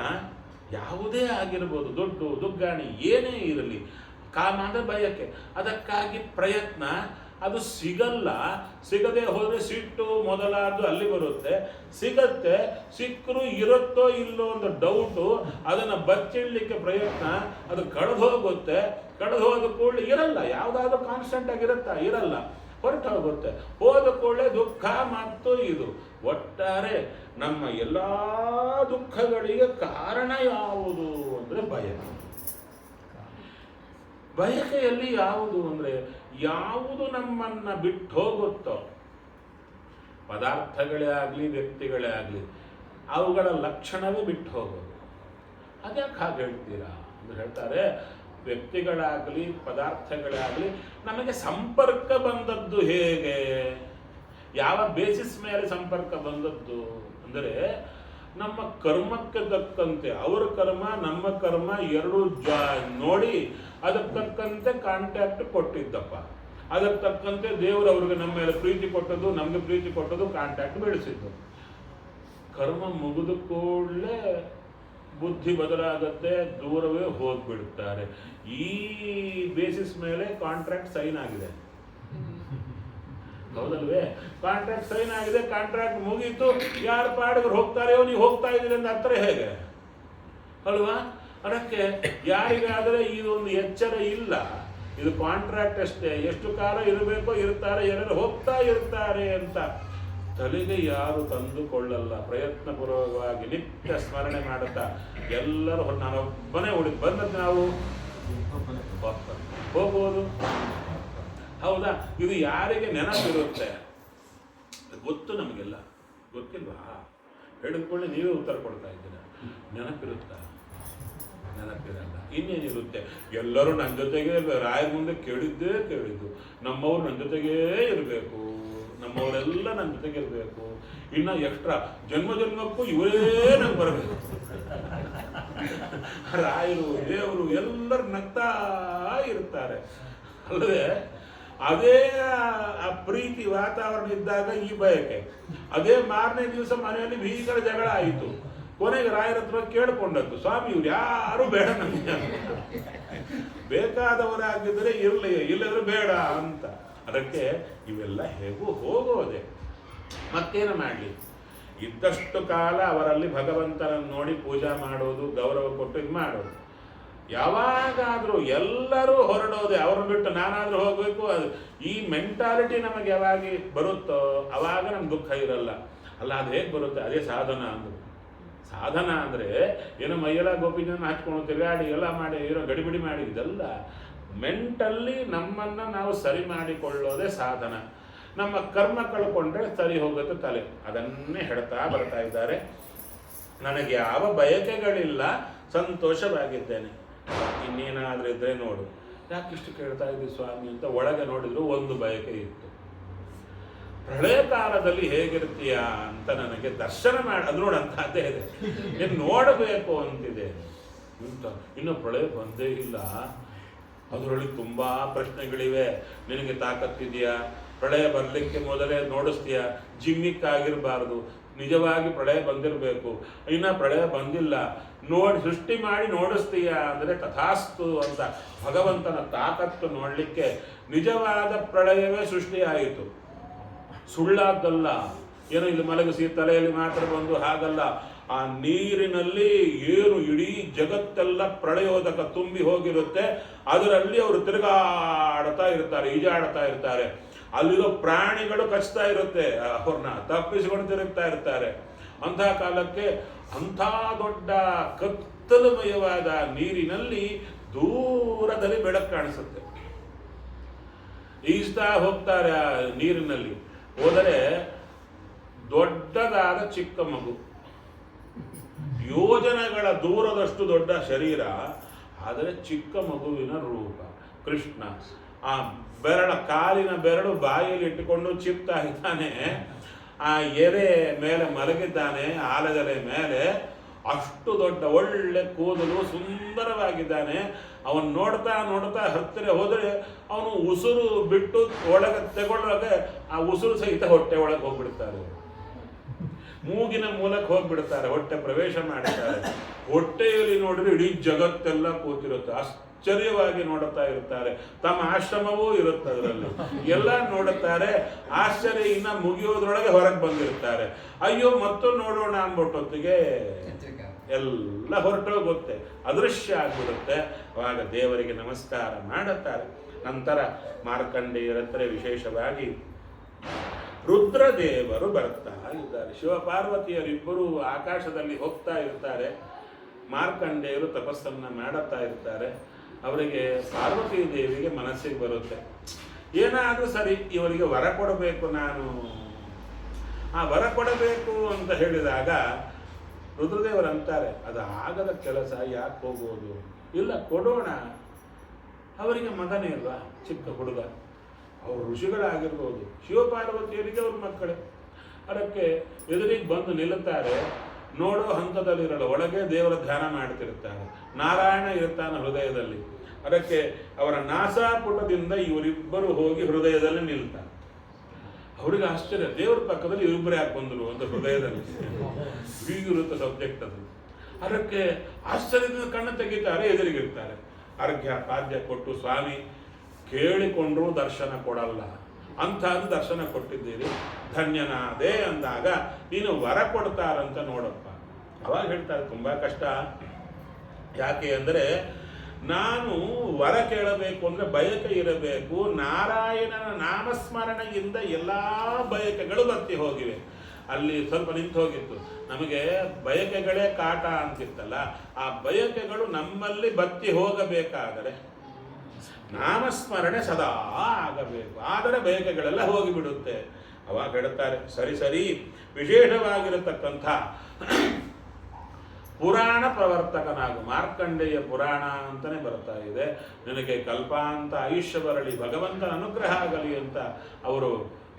A: ಯಾವುದೇ ಆಗಿರ್ಬೋದು, ದುಡ್ಡು ದುಗ್ಗಾಣಿ ಏನೇ ಇರಲಿ, ಕಾಮ ಅಂದರೆ ಬಯಕೆ. ಅದಕ್ಕಾಗಿ ಪ್ರಯತ್ನ, ಅದು ಸಿಗಲ್ಲ. ಸಿಗದೆ ಹೋದರೆ ಸಿಟ್ಟು ಮೊದಲಾದ್ದು ಅಲ್ಲಿ ಬರುತ್ತೆ. ಸಿಗತ್ತೆ, ಸಿಕ್ಕರೂ ಇರುತ್ತೋ ಇಲ್ಲೋ ಒಂದು ಡೌಟು, ಅದನ್ನು ಬಚ್ಚಿಡಲಿಕ್ಕೆ ಪ್ರಯತ್ನ, ಅದು ಕಳೆದು ಹೋಗುತ್ತೆ. ಕಳೆದು ಹೋದ ಕೂಡಲೇ ಇರಲ್ಲ, ಯಾವುದಾದ್ರೂ ಕಾನ್ಸ್ಟೆಂಟ್ ಆಗಿರುತ್ತಾ? ಇರಲ್ಲ, ಹೊರಟು ಹೋಗುತ್ತೆ. ಹೋದ ಕೂಡಲೇ ದುಃಖ ಮತ್ತು ಇದು. ಒಟ್ಟಾರೆ ನಮ್ಮ ಎಲ್ಲ ದುಃಖಗಳಿಗೆ ಕಾರಣ ಯಾವುದು ಅಂದರೆ ಬಯಕೆ. ಬಯಕೆಯಲ್ಲಿ ಯಾವುದು ಅಂದರೆ ಯಾವುದು ನಮ್ಮನ್ನು ಬಿಟ್ಟು ಹೋಗುತ್ತೋ, ಪದಾರ್ಥಗಳೇ ಆಗಲಿ ವ್ಯಕ್ತಿಗಳೇ ಆಗಲಿ, ಅವುಗಳ ಲಕ್ಷಣವೇ ಬಿಟ್ಟು ಹೋಗೋದು. ಅದ್ಯಾಕೆ ಹಾಗೆ ಹೇಳ್ತೀರಾ ಅಂತ ಹೇಳ್ತಾರೆ. ವ್ಯಕ್ತಿಗಳಾಗಲಿ ಪದಾರ್ಥಗಳೇ ಆಗಲಿ ನಮಗೆ ಸಂಪರ್ಕ ಬಂದದ್ದು ಹೇಗೆ, ಯಾವ ಬೇಸಿಸ್ ಮೇಲೆ ಸಂಪರ್ಕ ಬಂದದ್ದು ಅಂದರೆ ನಮ್ಮ ಕರ್ಮಕ್ಕೆ ತಕ್ಕಂತೆ, ಅವರ ಕರ್ಮ ನಮ್ಮ ಕರ್ಮ ಎರಡು ನೋಡಿ ಅದಕ್ಕೆ ತಕ್ಕಂತೆ ಕಾಂಟ್ಯಾಕ್ಟ್ ಕೊಟ್ಟಿದ್ದಪ್ಪ. ಅದಕ್ಕೆ ತಕ್ಕಂತೆ ದೇವರು ಅವ್ರಿಗೆ ನಮ್ಮ ಮೇಲೆ ಪ್ರೀತಿ ಕೊಟ್ಟದ್ದು, ನಮಗೆ ಪ್ರೀತಿ ಕೊಟ್ಟದ್ದು, ಕಾಂಟ್ಯಾಕ್ಟ್ ಬೆಳೆಸಿದ್ದು. ಕರ್ಮ ಮುಗಿದ ಕೂಡಲೇ ಬುದ್ಧಿ ಬದಲಾಗತ್ತೆ, ದೂರವೇ ಹೋಗ್ಬಿಡ್ತಾರೆ. ಈ ಬೇಸಿಸ್ ಮೇಲೆ ಕಾಂಟ್ರಾಕ್ಟ್ ಸೈನ್ ಆಗಿದೆ, ಹೌದಲ್ವೇ? ಕಾಂಟ್ರಾಕ್ಟ್ ಸೈನ್ ಆಗಿದೆ, ಕಾಂಟ್ರಾಕ್ಟ್ ಮುಗೀತು, ಯಾರು ಪಾಡಿಗೆ ಹೋಗ್ತಾರೆಯೋ, ನೀವು ಹೋಗ್ತಾ ಇದ್ದೀರಿ ಅಂತ ಹತ್ರ ಹೇಗೆ ಅಲ್ವಾ? ಅದಕ್ಕೆ ಯಾರಿಗಾದರೆ ಇದೊಂದು ಎಚ್ಚರ ಇಲ್ಲ, ಇದು ಕಾಂಟ್ರಾಕ್ಟ್ ಅಷ್ಟೇ, ಎಷ್ಟು ಕಾಲ ಇರಬೇಕೋ ಇರ್ತಾರೆ, ಎಲ್ಲರೂ ಹೋಗ್ತಾ ಇರ್ತಾರೆ ಅಂತ ತಲೆಗೆ ಯಾರು ತಂದುಕೊಳ್ಳಲ್ಲ. ಪ್ರಯತ್ನಪೂರ್ವಕವಾಗಿ ನಿತ್ಯ ಸ್ಮರಣೆ ಮಾಡುತ್ತಾ ಎಲ್ಲರೂ ನಾನೊಬ್ಬನೇ ಉಳಿದು ಬಂದದ್ದು ನಾವು ಹೋಗ್ಬೋದು, ಹೌದಾ? ಇದು ಯಾರಿಗೆ ನೆನಪಿರುತ್ತೆ ಗೊತ್ತು, ನಮಗೆಲ್ಲ ಗೊತ್ತಿಲ್ವಾ? ಹೇಳಿದ್ಕೊಳ್ಳಿ, ನೀವೇ ಉತ್ತರ ಕೊಡ್ತಾ ಇದ್ದೀರ. ನೆನಪಿರುತ್ತಾ? ನೆನಪಿರಲ್ಲ. ಇನ್ನೇನಿರುತ್ತೆ? ಎಲ್ಲರೂ ನನ್ನ ಜೊತೆಗೆ ರಾಯರ ಮುಂದೆ ಕೇಳಿದ್ದು, ನಮ್ಮವ್ರು ನನ್ನ ಜೊತೆಗೇ ಇರಬೇಕು, ನಮ್ಮವರೆಲ್ಲ ನನ್ನ ಜೊತೆಗೆ ಇರಬೇಕು, ಇನ್ನು ಎಕ್ಸ್ಟ್ರಾ ಜನ್ಮಕ್ಕೂ ಇವರೇ ನಂಗೆ ಬರಬೇಕು. ರಾಯರು ದೇವರು ಎಲ್ಲರೂ ನಗ್ತಾ ಇರ್ತಾರೆ ಅಲ್ಲದೆ. ಅದೇ ಆ ಪ್ರೀತಿ ವಾತಾವರಣ ಇದ್ದಾಗ ಈ ಬಯಕೆ. ಅದೇ ಮಾರನೇ ದಿವಸ ಮನೆಯಲ್ಲಿ ಭೀಕರ ಜಗಳ ಆಯಿತು. ಕೊನೆಗೆ ರಾಯರ ಹತ್ರ ಕೇಳಿಕೊಂಡದ್ದು, ಸ್ವಾಮಿ ಇವ್ರು ಯಾರು ಬೇಡ ನಮಗೆ, ಬೇಕಾದವರಾಗಿದ್ದರೆ ಇರಲಿ, ಇಲ್ಲದ್ರೆ ಬೇಡ ಅಂತ. ಅದಕ್ಕೆ ಇವೆಲ್ಲ ಹೇಗೂ ಹೋಗೋದೆ. ಮತ್ತೇನು ಮಾಡಲಿ? ಇದ್ದಷ್ಟು ಕಾಲ ಅವರಲ್ಲಿ ಭಗವಂತನನ್ನು ನೋಡಿ ಪೂಜಾ ಮಾಡೋದು, ಗೌರವ ಕೊಟ್ಟು ಇದು ಮಾಡೋದು. ಯಾವಾಗಾದರೂ ಎಲ್ಲರೂ ಹೊರಡೋದೆ, ಅವ್ರನ್ನ ಬಿಟ್ಟು ನಾನಾದರೂ ಹೋಗಬೇಕು, ಅದು ಈ ಮೆಂಟಾಲಿಟಿ ನಮಗೆ ಯಾವಾಗ ಬರುತ್ತೋ ಆವಾಗ ನಮ್ಗೆ ದುಃಖ ಇರಲ್ಲ. ಅಲ್ಲ, ಅದು ಹೇಗೆ ಬರುತ್ತೆ? ಅದೇ ಸಾಧನ ಅಂದರು. ಸಾಧನ ಅಂದರೆ ಏನೋ ಮೈಯೆಲ್ಲ ಗೋಪಿನ ಹಾಕ್ಕೊಂಡು ತಿರುಗಾಡಿ ಎಲ್ಲ ಮಾಡಿ ಏನೋ ಗಡಿಬಿಡಿ ಮಾಡಿ, ಇದೆಲ್ಲ ಮೆಂಟಲ್ಲಿ ನಮ್ಮನ್ನು ನಾವು ಸರಿ ಮಾಡಿಕೊಳ್ಳೋದೇ ಸಾಧನ. ನಮ್ಮ ಕರ್ಮ ಕಳ್ಕೊಂಡ್ರೆ ಸರಿ ಹೋಗುತ್ತೆ ತಲೆ. ಅದನ್ನೇ ಹೇಳ್ತಾ ಬರ್ತಾ ಇದ್ದಾರೆ. ನನಗೆ ಯಾವ ಬಯಕೆಗಳಿಲ್ಲ, ಸಂತೋಷವಾಗಿದ್ದೇನೆ. ಇನ್ನೇನಾದರೂ ಇದ್ದರೆ ನೋಡು, ಯಾಕಿಷ್ಟು ಕೇಳ್ತಾ ಇದ್ದೀವಿ ಸ್ವಾಮಿ ಅಂತ ಒಳಗೆ ನೋಡಿದ್ರು ಒಂದು ಬಯಕೆ ಇತ್ತು. ಪ್ರಳಯ ಕಾಲದಲ್ಲಿ ಹೇಗಿರ್ತೀಯ ಅಂತ ನನಗೆ ದರ್ಶನ ಮಾಡಿ ಅದು ನೋಡಂತಹದ್ದೇ ಇದೆ. ನೀನು ನೋಡಬೇಕು ಅಂತಿದೆ ಅಂತ. ಇನ್ನು ಪ್ರಳಯ ಬಂದೇ ಇಲ್ಲ, ಅದರಲ್ಲಿ ತುಂಬ ಪ್ರಶ್ನೆಗಳಿವೆ. ನಿನಗೆ ತಾಕತ್ತಿದೆಯಾ? ಪ್ರಳಯ ಬರಲಿಕ್ಕೆ ಮೊದಲೇ ನೋಡಿಸ್ತೀಯಾ? ಜಿಮ್ಮಿಕ್ಕಾಗಿರಬಾರ್ದು, ನಿಜವಾಗಿ ಪ್ರಳಯ ಬಂದಿರಬೇಕು. ಇನ್ನು ಪ್ರಳಯ ಬಂದಿಲ್ಲ, ಸೃಷ್ಟಿ ಮಾಡಿ ನೋಡಿಸ್ತೀಯಾ ಅಂದರೆ ತಥಾಸ್ತು ಅಂತ ಭಗವಂತನ ತಾಕತ್ತು ನೋಡಲಿಕ್ಕೆ ನಿಜವಾದ ಪ್ರಳಯವೇ ಸೃಷ್ಟಿಯಾಯಿತು. ಸುಳ್ಳಾದ್ದಲ್ಲ, ಏನೋ ಇಲ್ಲಿ ಮಲಗಿಸಿ ತಲೆಯಲ್ಲಿ ಮಾತ್ರ ಬಂದು ಹಾಗಲ್ಲ. ಆ ನೀರಿನಲ್ಲಿ ಏನು ಇಡೀ ಜಗತ್ತೆಲ್ಲ ಪ್ರಳಯೋದಕ ತುಂಬಿ ಹೋಗಿರುತ್ತೆ. ಅದರಲ್ಲಿ ಅವರು ತಿರುಗಾಡ್ತಾ ಇರ್ತಾರೆ, ಈಜಾಡ್ತಾ ಇರ್ತಾರೆ. ಅಲ್ಲಿರೋ ಪ್ರಾಣಿಗಳು ಕಚ್ತಾ ಇರುತ್ತೆ, ಅವ್ರನ್ನ ತಪ್ಪಿಸಿಕೊಂಡು ತಿರುಗ್ತಾ ಇರ್ತಾರೆ. ಅಂಥ ಕಾಲಕ್ಕೆ ಅಂಥ ದೊಡ್ಡ ಕತ್ತಲಮಯವಾದ ನೀರಿನಲ್ಲಿ ದೂರದಲ್ಲಿ ಬೆಳಕು ಕಾಣಿಸುತ್ತೆ. ಈಜ್ತಾ ಹೋಗ್ತಾರೆ ಆ ನೀರಿನಲ್ಲಿ. ಹೋದರೆ ದೊಡ್ಡದಾದ ಚಿಕ್ಕ ಮಗು, ಯೋಜನೆಗಳ ದೂರದಷ್ಟು ದೊಡ್ಡ ಶರೀರ, ಆದರೆ ಚಿಕ್ಕ ಮಗುವಿನ ರೂಪ ಕೃಷ್ಣ. ಆ ಕಾಲಿನ ಬೆರಳು ಬಾಯಲ್ಲಿ ಇಟ್ಟುಕೊಂಡು ಚಿಪ್ತಾ ಇದ್ದಾನೆ. ಆ ಎರೆ ಮೇಲೆ ಮಲಗಿದ್ದಾನೆ, ಆಲದೆಲೆ ಮೇಲೆ. ಅಷ್ಟು ದೊಡ್ಡ ಒಳ್ಳೆ ಕೂದಲು, ಸುಂದರವಾಗಿದ್ದಾನೆ. ಅವನು ನೋಡ್ತಾ ನೋಡ್ತಾ ಹತ್ತಿರ ಹೋದರೆ ಅವನು ಉಸಿರು ಬಿಟ್ಟು ಒಳಗೆ ತಗೊಳ್ಳೋಕೆ ಆ ಉಸಿರು ಸಹಿತ ಹೊಟ್ಟೆ ಒಳಗೆ ಹೋಗ್ಬಿಡ್ತಾರೆ. ಮೂಗಿನ ಮೂಲಕ ಹೋಗ್ಬಿಡ್ತಾರೆ, ಹೊಟ್ಟೆ ಪ್ರವೇಶ ಮಾಡ್ತಾರೆ. ಹೊಟ್ಟೆಯಲ್ಲಿ ನೋಡಿದ್ರೆ ಇಡೀ ಜಗತ್ತೆಲ್ಲ ಕೂತಿರುತ್ತೆ. ಆಶ್ಚರ್ಯವಾಗಿ ನೋಡುತ್ತಾ ಇರ್ತಾರೆ. ತಮ್ಮ ಆಶ್ರಮವೂ ಇರುತ್ತೆ, ಅದರಲ್ಲಿ ಎಲ್ಲ ನೋಡುತ್ತಾರೆ. ಆಶ್ಚರ್ಯ ಇನ್ನ ಮುಗಿಯೋದ್ರೊಳಗೆ ಹೊರಗೆ ಬಂದಿರ್ತಾರೆ. ಅಯ್ಯೋ ಮತ್ತೊಂದು ನೋಡೋಣ ಅಂದ್ಬಿಟ್ಟೊತ್ತಿಗೆ ಎಲ್ಲ ಹೊರಟೋಗುತ್ತೆ, ಅದೃಶ್ಯ ಆಗಿಬಿಡುತ್ತೆ. ಆವಾಗ ದೇವರಿಗೆ ನಮಸ್ಕಾರ ಮಾಡುತ್ತಾರೆ. ನಂತರ ಮಾರ್ಕಂಡೇಯರ ಹತ್ರ ವಿಶೇಷವಾಗಿ ರುದ್ರದೇವರು ಬರ್ತಾ ಇದ್ದಾರೆ. ಶಿವಪಾರ್ವತಿಯರಿಬ್ಬರು ಆಕಾಶದಲ್ಲಿ ಹೋಗ್ತಾ ಇರ್ತಾರೆ. ಮಾರ್ಕಂಡೇಯರು ತಪಸ್ಸನ್ನು ಮಾಡುತ್ತಾ ಇರ್ತಾರೆ. ಅವರಿಗೆ ಪಾರ್ವತಿ ದೇವಿಗೆ ಮನಸ್ಸಿಗೆ ಬರುತ್ತೆ, ಏನಾದರೂ ಸರಿ ಇವರಿಗೆ ವರ ಕೊಡಬೇಕು ನಾನು. ಆ ವರ ಕೊಡಬೇಕು ಅಂತ ಹೇಳಿದಾಗ ರುದ್ರದೇವರು ಅಂತಾರೆ, ಅದು ಆಗದ ಕೆಲಸ, ಯಾಕೆ ಹೋಗೋದು? ಇಲ್ಲ, ಕೊಡೋಣ. ಅವರಿಗೆ ಮಗನೇ ಇಲ್ವಾ, ಚಿಕ್ಕ ಹುಡುಗ. ಅವರು ಋಷಿಗಳಾಗಿರ್ಬೋದು, ಶಿವಪಾರ್ವತಿಯರಿಗೆ ಅವ್ರ ಮಕ್ಕಳೇ. ಅದಕ್ಕೆ ಎದುರಿಗೆ ಬಂದು ನಿಲ್ಲುತ್ತಾರೆ. ನೋಡೋ ಹಂತದಲ್ಲಿರಲ್ಲ, ಒಳಗೆ ದೇವರ ಧ್ಯಾನ ಮಾಡ್ತಿರ್ತಾರೆ. ನಾರಾಯಣ ಇರ್ತಾನೆ ಹೃದಯದಲ್ಲಿ. ಅದಕ್ಕೆ ಅವರ ನಾಸಾಪುಟದಿಂದ ಇವರಿಬ್ಬರು ಹೋಗಿ ಹೃದಯದಲ್ಲಿ ನಿಲ್ತಾರೆ. ಅವರಿಗೆ ಆಶ್ಚರ್ಯ, ದೇವರ ಪಕ್ಕದಲ್ಲಿ ಇವರಿಬ್ಬರು ಯಾಕೆ ಬಂದರು ಅಂತ ಹೃದಯದಲ್ಲಿ. ಹೀಗಿರುತ್ತೆ ಸಬ್ಜೆಕ್ಟ್ ಅದು. ಅದಕ್ಕೆ ಆಶ್ಚರ್ಯದಿಂದ ಕಣ್ಣು ತೆಗಿತಾರೆ, ಎದುರಿಗಿರ್ತಾರೆ. ಅರ್ಘ್ಯ ಪಾದ್ಯ ಕೊಟ್ಟು, ಸ್ವಾಮಿ ಕೇಳಿಕೊಂಡ್ರೂ ದರ್ಶನ ಕೊಡಲ್ಲ, ಅಂಥದ್ದು ದರ್ಶನ ಕೊಟ್ಟಿದ್ದೀರಿ, ಧನ್ಯನಾದೆ ಅಂದಾಗ ನೀನು ವರ ಕೊಡ್ತಾರಂತ ನೋಡಪ್ಪ. ಅವಾಗ ಹೇಳ್ತಾರೆ, ತುಂಬ ಕಷ್ಟ. ಯಾಕೆ ಅಂದರೆ ನಾನು ವರ ಕೇಳಬೇಕು ಅಂದರೆ ಬಯಕೆ ಇರಬೇಕು. ನಾರಾಯಣನ ನಾಮಸ್ಮರಣೆಯಿಂದ ಎಲ್ಲ ಬಯಕೆಗಳು ಬತ್ತಿ ಹೋಗಿವೆ. ಅಲ್ಲಿ ಸ್ವಲ್ಪ ನಿಂತು ಹೋಗಿತ್ತು. ನಮಗೆ ಬಯಕೆಗಳೇ ಕಾಟ ಅಂತಿತ್ತಲ್ಲ, ಆ ಬಯಕೆಗಳು ನಮ್ಮಲ್ಲಿ ಬತ್ತಿ ಹೋಗಬೇಕಾದರೆ ನಾಮಸ್ಮರಣೆ ಸದಾ ಆಗಬೇಕು. ಆದರೆ ಬಯಕೆಗಳೆಲ್ಲ ಹೋಗಿಬಿಡುತ್ತೆ. ಅವಾಗ ಹೇಳ್ತಾರೆ, ಸರಿ ಸರಿ, ವಿಶೇಷವಾಗಿರತಕ್ಕಂಥ ಪುರಾಣ ಪ್ರವರ್ತಕನಾಗು. ಮಾರ್ಕಂಡೇಯ ಪುರಾಣ ಅಂತಲೇ ಬರ್ತಾ ಇದೆ. ನಿನಗೆ ಕಲ್ಪಾಂತ ಆಯುಷ್ಯ ಬರಲಿ, ಭಗವಂತನ ಅನುಗ್ರಹ ಆಗಲಿ ಅಂತ ಅವರು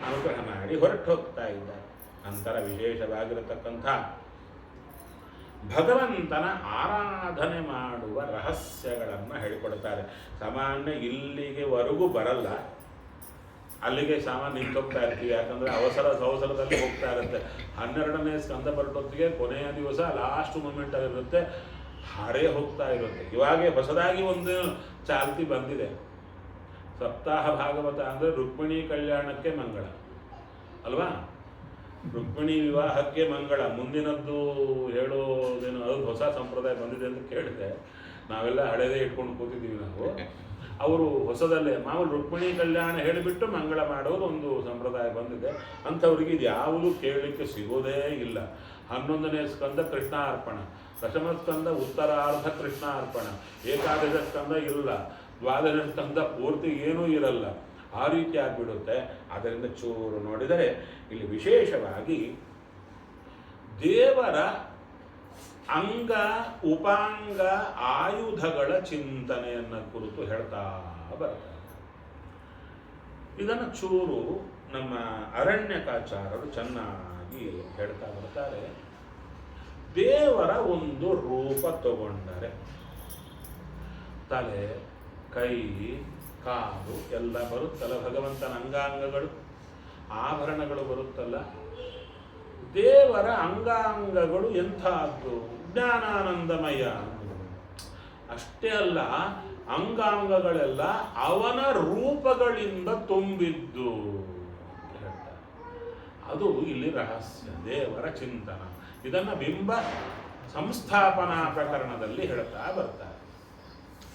A: ಅನುಗ್ರಹ ಮಾಡಿ ಹೊರಟು ಹೋಗ್ತಾ ಇದ್ದಾರೆ. ನಂತರ ವಿಶೇಷವಾಗಿರತಕ್ಕಂಥ ಭಗವಂತನ ಆರಾಧನೆ ಮಾಡುವ ರಹಸ್ಯಗಳನ್ನು ಹೇಳಿಕೊಡ್ತಾರೆ. ಸಾಮಾನ್ಯ ಇಲ್ಲಿಗೆವರೆಗೂ ಬರಲ್ಲ, ಅಲ್ಲಿಗೆ ಸಾಮಾನ್ಯ ನಿಂತೋಗ್ತಾ ಇರ್ತೀವಿ. ಯಾಕಂದರೆ ಅವಸರದಲ್ಲಿ ಹೋಗ್ತಾ ಇರುತ್ತೆ. 12ನೇ ಸ್ಕಂದ ಬರಟೊತ್ತಿಗೆ ಕೊನೆಯ ದಿವಸ ಲಾಸ್ಟ್ ಮೂಮೆಂಟಲ್ಲಿರುತ್ತೆ, ಹಾಡೇ ಹೋಗ್ತಾ ಇರುತ್ತೆ. ಇವಾಗೇ ಹೊಸದಾಗಿ ಒಂದು ಚಾಲ್ತಿ ಬಂದಿದೆ. ಸಪ್ತಾಹ ಭಾಗವತ ಅಂದರೆ ರುಕ್ಮಿಣಿ ಕಲ್ಯಾಣಕ್ಕೆ ಮಂಗಳ ಅಲ್ವಾ, ರುಕ್ಮಿಣಿ ವಿವಾಹಕ್ಕೆ ಮಂಗಳ. ಮುಂದಿನದ್ದು ಹೇಳೋದೇನು, ಅದು ಹೊಸ ಸಂಪ್ರದಾಯ ಬಂದಿದೆ ಅಂತ ಕೇಳಿದೆ. ನಾವೆಲ್ಲ ಹಳೆದೇ ಇಟ್ಕೊಂಡು ಕೂತಿದ್ದೀವಿ ನಾವು. ಅವರು ಹೊಸದಲ್ಲೇ ಮಾಮೂಲು ರುಕ್ಮಿಣಿ ಕಲ್ಯಾಣ ಹೇಳಿಬಿಟ್ಟು ಮಂಗಳ ಮಾಡೋದು ಒಂದು ಸಂಪ್ರದಾಯ ಬಂದಿದೆ. ಅಂಥವ್ರಿಗೆ ಇದು ಯಾವುದು ಕೇಳಲಿಕ್ಕೆ ಸಿಗೋದೇ ಇಲ್ಲ. 11ನೇ ಸ್ಕಂದ ಕೃಷ್ಣಾರ್ಪಣ, ದಶಮ ಸ್ಕಂದ ಉತ್ತರಾರ್ಧ ಕೃಷ್ಣಾರ್ಪಣ, ಏಕಾದಶ ಸ್ಕಂದ ಇಲ್ಲ, ದ್ವಾದಶ ಸ್ಕಂದ ಪೂರ್ತಿ ಏನೂ ಇರಲ್ಲ. ಆ ರೀತಿ ಆಗಿಬಿಡುತ್ತೆ. ಆದ್ದರಿಂದ ಚೂರು ನೋಡಿದರೆ ಇಲ್ಲಿ ವಿಶೇಷವಾಗಿ ದೇವರ ಅಂಗ ಉಪಾಂಗ ಆಯುಧಗಳ ಚಿಂತನೆಯನ್ನು ಕುರಿತು ಹೇಳ್ತಾ ಬರ್ತಾರೆ. ಇದನ್ನು ಚೂರು ನಮ್ಮ ಅರಣ್ಯಕಾಚಾರರು ಚೆನ್ನಾಗಿ ಹೇಳ್ತಾ ಬರ್ತಾರೆ. ದೇವರ ಒಂದು ರೂಪ ತಗೊಂಡರೆ ತಲೆ, ಕೈ, ಕಾಲು ಎಲ್ಲ ಬರುತ್ತಲ್ಲ, ಭಗವಂತನ ಅಂಗಾಂಗಗಳು, ಆಭರಣಗಳು ಬರುತ್ತಲ್ಲ. ದೇವರ ಅಂಗಾಂಗಗಳು ಎಂಥದ್ದು? ಜ್ಞಾನಾನಂದಮಯ. ಅಷ್ಟೇ ಅಲ್ಲ, ಅಂಗಾಂಗಗಳೆಲ್ಲ ಅವನ ರೂಪಗಳಿಂದ ತುಂಬಿದ್ದು ಹೇಳ್ತಾರೆ. ಅದು ಇಲ್ಲಿ ರಹಸ್ಯ, ದೇವರ ಚಿಂತನ. ಇದನ್ನು ಬಿಂಬ ಸಂಸ್ಥಾಪನಾ ಪ್ರಕರಣದಲ್ಲಿ ಹೇಳ್ತಾ ಬರ್ತಾರೆ.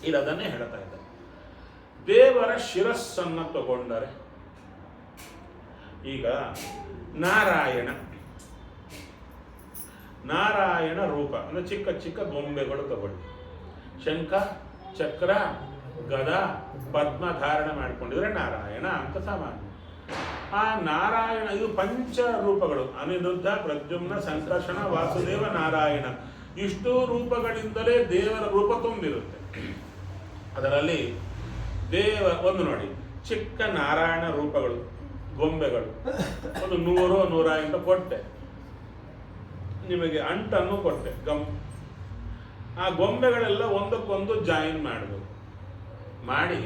A: ಇಲ್ಲಿ ಅದನ್ನೇ ಹೇಳ್ತಾ ಇದ್ದಾರೆ. ದೇವರ ಶಿರಸ್ಸನ್ನು ತಗೊಂಡರೆ, ಈಗ ನಾರಾಯಣ ರೂಪ ಅಂದರೆ ಚಿಕ್ಕ ಚಿಕ್ಕ ಗೊಂಬೆಗಳು ತಗೊಳ್ಳಿ. ಶಂಖ, ಚಕ್ರ, ಗದ, ಪದ್ಮ ಧಾರಣ ಮಾಡಿಕೊಂಡಿದ್ರೆ ನಾರಾಯಣ ಅಂತ ಸಾಮಾನ್ಯ. ಆ ನಾರಾಯಣ ಇದು ಪಂಚ ರೂಪಗಳು, ಅನಿರುದ್ಧ, ಪ್ರದ್ಯುಮ್ನ, ಸಂಕರ್ಷಣ, ವಾಸುದೇವ, ನಾರಾಯಣ. ಇಷ್ಟು ರೂಪಗಳಿಂದಲೇ ದೇವರ ರೂಪ ತುಂಬಿರುತ್ತೆ. ಅದರಲ್ಲಿ ಒಂದು ನೋಡಿ, ಚಿಕ್ಕ ನಾರಾಯಣ ರೂಪಗಳು, ಗೊಂಬೆಗಳು ಒಂದು 100-150 ಕೊಟ್ಟೆ, ನಿಮಗೆ ಅಂಟನ್ನು ಕೊಟ್ಟೆ ಆ ಗೊಂಬೆಗಳೆಲ್ಲ ಒಂದಕ್ಕೊಂದು ಜಾಯಿನ್ ಮಾಡಬೇಕು. ಮಾಡಿ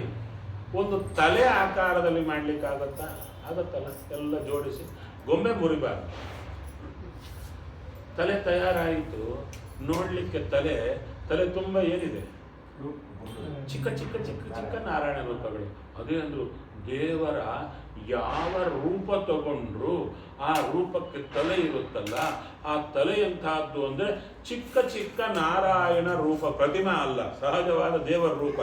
A: ಒಂದು ತಲೆ ಆಕಾರದಲ್ಲಿ ಮಾಡಲಿಕ್ಕಾಗತ್ತಾ? ಆಗತ್ತಲ್ಲ. ಎಲ್ಲ ಜೋಡಿಸಿ ಗೊಂಬೆ ಮುರಿಬಾರ್ದು. ತಲೆ ತಯಾರಾಯಿತು, ನೋಡಲಿಕ್ಕೆ ತಲೆ ತುಂಬ ಏನಿದೆ? ಚಿಕ್ಕ ಚಿಕ್ಕ ಚಿಕ್ಕ ಚಿಕ್ಕ ನಾರಾಯಣ ರೂಪಗಳು. ಅದೇ ಅಂದ್ರು, ದೇವರ ಯಾವ ರೂಪ ತಗೊಂಡ್ರು ಆ ರೂಪಕ್ಕೆ ತಲೆ ಇರುತ್ತಲ್ಲ, ಆ ತಲೆ ಎಂತಹದ್ದು ಅಂದ್ರೆ ಚಿಕ್ಕ ಚಿಕ್ಕ ನಾರಾಯಣ ರೂಪ. ಪ್ರತಿಮಾ ಅಲ್ಲ, ಸಹಜವಾದ ದೇವರ ರೂಪ.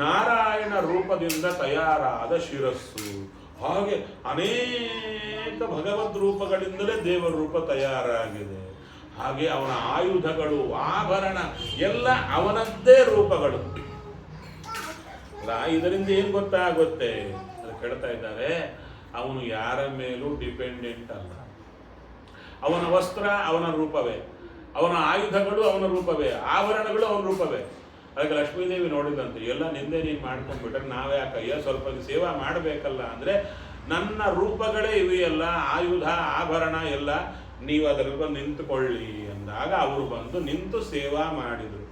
A: ನಾರಾಯಣ ರೂಪದಿಂದ ತಯಾರಾದ ಶಿರಸ್ಸು. ಹಾಗೆ ಅನೇಕ ಭಗವದ್ ರೂಪಗಳಿಂದಲೇ ದೇವರ ರೂಪ ತಯಾರಾಗಿದೆ. ಹಾಗೆ ಅವನ ಆಯುಧಗಳು, ಆಭರಣ ಎಲ್ಲ ಅವನದ್ದೇ ರೂಪಗಳು. ಇದರಿಂದ ಏನು ಗೊತ್ತಾಗುತ್ತೆ? ಅದು ಕೇಳ್ತಾ ಇದ್ದಾರೆ. ಅವನು ಯಾರ ಮೇಲೂ ಡಿಪೆಂಡೆಂಟ್ ಅಲ್ಲ. ಅವನ ವಸ್ತ್ರ ಅವನ ರೂಪವೇ, ಅವನ ಆಯುಧಗಳು ಅವನ ರೂಪವೇ, ಆಭರಣಗಳು ಅವನ ರೂಪವೇ. ಅದಕ್ಕೆ ಲಕ್ಷ್ಮೀದೇವಿ ನೋಡಿದಂತೆ, ಎಲ್ಲ ನಿಂದೆ ನೀನು ಮಾಡ್ಕೊಂಡ್ಬಿಟ್ರೆ ನಾವೇ ಕೈಯ ಸ್ವಲ್ಪ ಸೇವಾ ಮಾಡಬೇಕಲ್ಲ. ಅಂದರೆ ನನ್ನ ರೂಪಗಳೇ ಇವೆಯಲ್ಲ, ಆಯುಧ ಆಭರಣ ಎಲ್ಲ, ನೀವು ಅದರಲ್ಲಿ ಬಂದು ನಿಂತುಕೊಳ್ಳಿ ಅಂದಾಗ ಅವರು ಬಂದು ನಿಂತು ಸೇವಾ ಮಾಡಿದರು.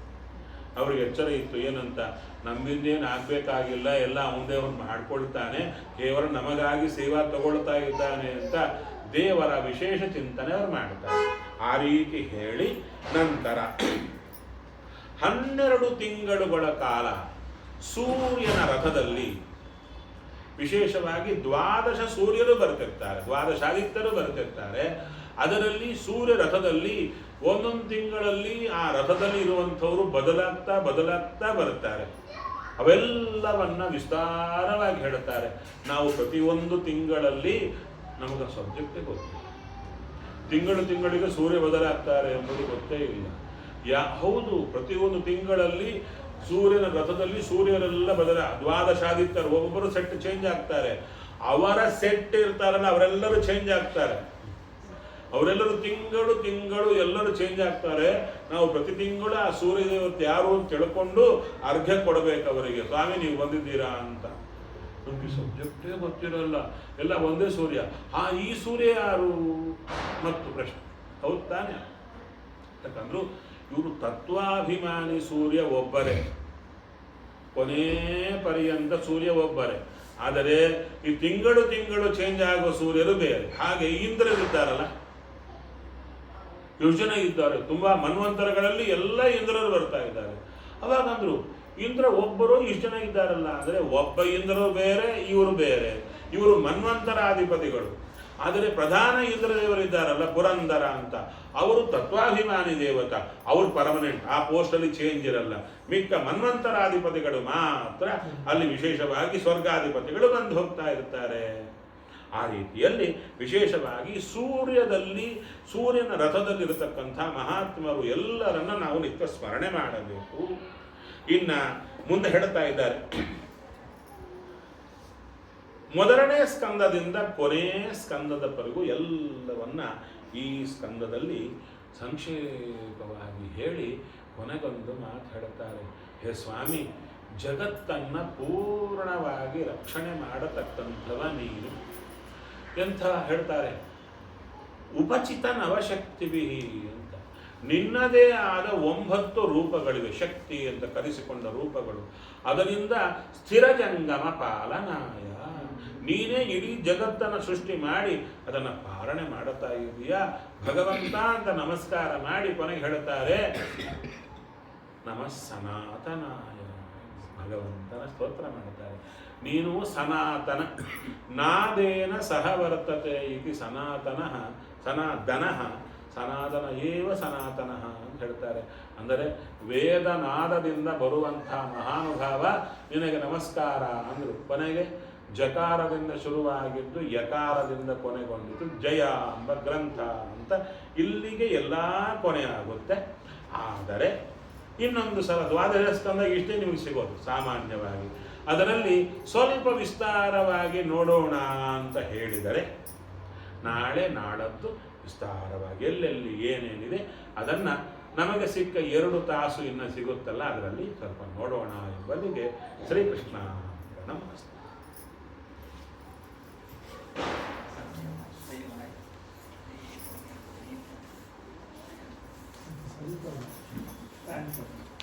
A: ಅವ್ರಿಗೆ ಎಚ್ಚರ ಇತ್ತು ಏನಂತ, ನಮ್ಮಿಂದೇನು ಆಗಬೇಕಾಗಿಲ್ಲ, ಎಲ್ಲ ಅವನದೇ ಅವನು ಮಾಡ್ಕೊಳ್ತಾನೆ, ಕೇವಲ ನಮಗಾಗಿ ಸೇವಾ ತಗೊಳ್ತಾ ಇದ್ದಾನೆ ಅಂತ ದೇವರ ವಿಶೇಷ ಚಿಂತನೆ ಅವರು ಮಾಡ್ತಾರೆ. ಆ ರೀತಿ ಹೇಳಿ ನಂತರ 12 ತಿಂಗಳುಗಳ ಕಾಲ ಸೂರ್ಯನ ರಥದಲ್ಲಿ, ವಿಶೇಷವಾಗಿ 12 ಸೂರ್ಯರು ಬರ್ತಿರ್ತಾರೆ, 12 ಆದಿತ್ಯರು ಬರ್ತಿರ್ತಾರೆ. ಅದರಲ್ಲಿ ಸೂರ್ಯ ರಥದಲ್ಲಿ ಒಂದೊಂದು ತಿಂಗಳಲ್ಲಿ ಆ ರಥದಲ್ಲಿ ಇರುವಂಥವರು ಬದಲಾಗ್ತಾ ಬರ್ತಾರೆ. ಅವೆಲ್ಲವನ್ನ ವಿಸ್ತಾರವಾಗಿ ಹೇಳ್ತಾರೆ. ನಾವು ಪ್ರತಿಯೊಂದು ತಿಂಗಳಲ್ಲಿ ನಮಗೆ ಸಬ್ಜೆಕ್ಟೇ ಗೊತ್ತಿಲ್ಲ. ತಿಂಗಳಿಗೆ ಸೂರ್ಯ ಬದಲಾಗ್ತಾರೆ ಎಂಬುದು ಗೊತ್ತೇ ಇಲ್ಲ. ಹೌದು, ಪ್ರತಿಯೊಂದು ತಿಂಗಳಲ್ಲಿ ಸೂರ್ಯನ ರಥದಲ್ಲಿ ಸೂರ್ಯರೆಲ್ಲ 12 ಆದಿತ್ಯರು ಒಬ್ಬೊಬ್ಬರು ಸೆಟ್ ಚೇಂಜ್ ಆಗ್ತಾರೆ. ಅವರ ಸೆಟ್ ಇರ್ತಾರಲ್ಲ ಅವರೆಲ್ಲರೂ ಚೇಂಜ್ ಆಗ್ತಾರೆ. ಅವರೆಲ್ಲರೂ ತಿಂಗಳು ಎಲ್ಲರೂ ಚೇಂಜ್ ಆಗ್ತಾರೆ. ನಾವು ಪ್ರತಿ ತಿಂಗಳು ಆ ಸೂರ್ಯ ದೇವತೆ ಯಾರು ಅಂತ ತಿಳ್ಕೊಂಡು ಅರ್ಘ್ಯ ಕೊಡಬೇಕು ಅವರಿಗೆ. ಸ್ವಾಮಿ ನೀವು ಬಂದಿದ್ದೀರಾ ಅಂತ. ನಮಗೆ ಸಬ್ಜೆಕ್ಟೇ ಗೊತ್ತಿರಲ್ಲ, ಎಲ್ಲ ಒಂದೇ ಸೂರ್ಯ. ಈ ಸೂರ್ಯ ಯಾರು ಮತ್ತು ಪ್ರಶ್ನೆ. ಹೌದು ತಾನೆ? ಯಾಕಂದ್ರು ಇವರು ತತ್ವಾಭಿಮಾನಿ ಸೂರ್ಯ ಒಬ್ಬರೇ, ಕೊನೇ ಪರ್ಯಂತ ಸೂರ್ಯ ಒಬ್ಬರೇ. ಆದರೆ ಈ ತಿಂಗಳು ಚೇಂಜ್ ಆಗೋ ಸೂರ್ಯರು ಬೇರೆ. ಹಾಗೆ ಇಂದ್ರರಿದ್ದಾರಲ್ಲ, ಎಷ್ಟು ಜನ ಇದ್ದಾರೆ, ತುಂಬಾ ಮನ್ವಂತರಗಳಲ್ಲಿ ಎಲ್ಲ ಇಂದ್ರರು ಬರ್ತಾ ಇದ್ದಾರೆ. ಅವಾಗಂದ್ರು ಇಂದ್ರ ಒಬ್ಬರು ಇಷ್ಟು ಜನ ಇದ್ದಾರಲ್ಲ, ಅಂದರೆ ಒಬ್ಬ ಇಂದ್ರರು ಬೇರೆ, ಇವರು ಬೇರೆ. ಇವರು ಮನ್ವಂತರ ಅಧಿಪತಿಗಳು, ಆದರೆ ಪ್ರಧಾನ ಇಂದ್ರದೇವರಿದ್ದಾರಲ್ಲ ಪುರಂದರ ಅಂತ, ಅವರು ತತ್ವಾಭಿಮಾನಿ ದೇವತ, ಅವರು ಪರ್ಮನೆಂಟ್, ಆ ಪೋಸ್ಟಲ್ಲಿ ಚೇಂಜ್ ಇರಲ್ಲ. ಮಿಕ್ಕ ಮನ್ವಂತರಾಧಿಪತಿಗಳು ಮಾತ್ರ ಅಲ್ಲಿ ವಿಶೇಷವಾಗಿ ಸ್ವರ್ಗಾಧಿಪತಿಗಳು ಬಂದು ಹೋಗ್ತಾ ಇರ್ತಾರೆ. ಆ ರೀತಿಯಲ್ಲಿ ವಿಶೇಷವಾಗಿ ಸೂರ್ಯನ ರಥದಲ್ಲಿರತಕ್ಕಂಥ ಮಹಾತ್ಮರು ಎಲ್ಲರನ್ನ ನಾವು ನಿತ್ಯ ಸ್ಮರಣೆ ಮಾಡಬೇಕು. ಇನ್ನ ಮುಂದೆ ಹೇಳ್ತಾ ಇದ್ದಾರೆ, ಮೊದಲನೇ ಸ್ಕಂದದಿಂದ ಕೊನೆಯ ಸ್ಕಂದದವರೆಗೂ ಎಲ್ಲವನ್ನ ಈ ಸ್ಕಂದದಲ್ಲಿ ಸಂಕ್ಷೇಪವಾಗಿ ಹೇಳಿ ಕೊನೆಗೊಂದು ಮಾತು ಹೇಳ್ತಾರೆ. ಹೇ ಸ್ವಾಮಿ, ಜಗತ್ತನ್ನು ಪೂರ್ಣವಾಗಿ ರಕ್ಷಣೆ ಮಾಡತಕ್ಕಂಥವ ನೀನು ಎಂಥ ಹೇಳ್ತಾರೆ. ಉಪಚಿತ ನವಶಕ್ತಿಭಿ ಅಂತ ನಿನ್ನದೇ ಆದ 9 ರೂಪಗಳಿವೆ, ಶಕ್ತಿ ಅಂತ ಕರೆಸಿಕೊಂಡ ರೂಪಗಳು. ಅದರಿಂದ ಸ್ಥಿರಜಂಗಮ ಪಾಲನಾಯ, ನೀನೇ ಇಡೀ ಜಗತ್ತನ್ನು ಸೃಷ್ಟಿ ಮಾಡಿ ಅದನ್ನು ಪಾಲನೆ ಮಾಡುತ್ತಾ ಇದೆಯಾ ಭಗವಂತ ಅಂತ ನಮಸ್ಕಾರ ಮಾಡಿ ಕೊನೆಗೆ ಹೇಳ್ತಾರೆ ನಮಃ ಸನಾತನಾಯ, ಭಗವಂತನ ಸ್ತೋತ್ರ ಮಾಡ್ತಾರೆ. ನೀನು ಸನಾತನ, ನಾದೇನ ಸಹ ವರ್ತತೆ ಇತಿ ಸನಾತನಃ ಸನಾತನಃ, ಸನಾತನ ಏವ ಸನಾತನಃ ಅಂತ ಹೇಳ್ತಾರೆ. ಅಂದರೆ ವೇದನಾದದಿಂದ ಬರುವಂಥ ಮಹಾನುಭಾವ ನಿನಗೆ ನಮಸ್ಕಾರ ಅಂದರು. ಕೊನೆಗೆ ಜಕಾರದಿಂದ ಶುರುವಾಗಿದ್ದು ಯಕಾರದಿಂದ ಕೊನೆಗೊಂಡಿದ್ದು ಜಯ ಎಂಬ ಗ್ರಂಥ ಅಂತ ಇಲ್ಲಿಗೆ ಎಲ್ಲ ಕೊನೆಯಾಗುತ್ತೆ. ಆದರೆ ಇನ್ನೊಂದು ಸಲ ದ್ವಾದಶ ಸ್ಕಂದ ಇಷ್ಟೇ ನಿಮಗೆ ಸಿಗೋದು ಸಾಮಾನ್ಯವಾಗಿ. ಅದರಲ್ಲಿ ಸ್ವಲ್ಪ ವಿಸ್ತಾರವಾಗಿ ನೋಡೋಣ ಅಂತ ಹೇಳಿದರೆ ನಾಳೆ ನಾಡದ್ದು ವಿಸ್ತಾರವಾಗಿ ಎಲ್ಲೆಲ್ಲಿ ಏನೇನಿದೆ ಅದನ್ನು ನಮಗೆ ಸಿಕ್ಕ 2 ತಾಸು ಇನ್ನು ಸಿಗುತ್ತಲ್ಲ ಅದರಲ್ಲಿ ಸ್ವಲ್ಪ ನೋಡೋಣ ಎಂಬಲ್ಲಿಗೆ ಶ್ರೀಕೃಷ್ಣ ನಮಸ್ತೆ.
B: Thank you.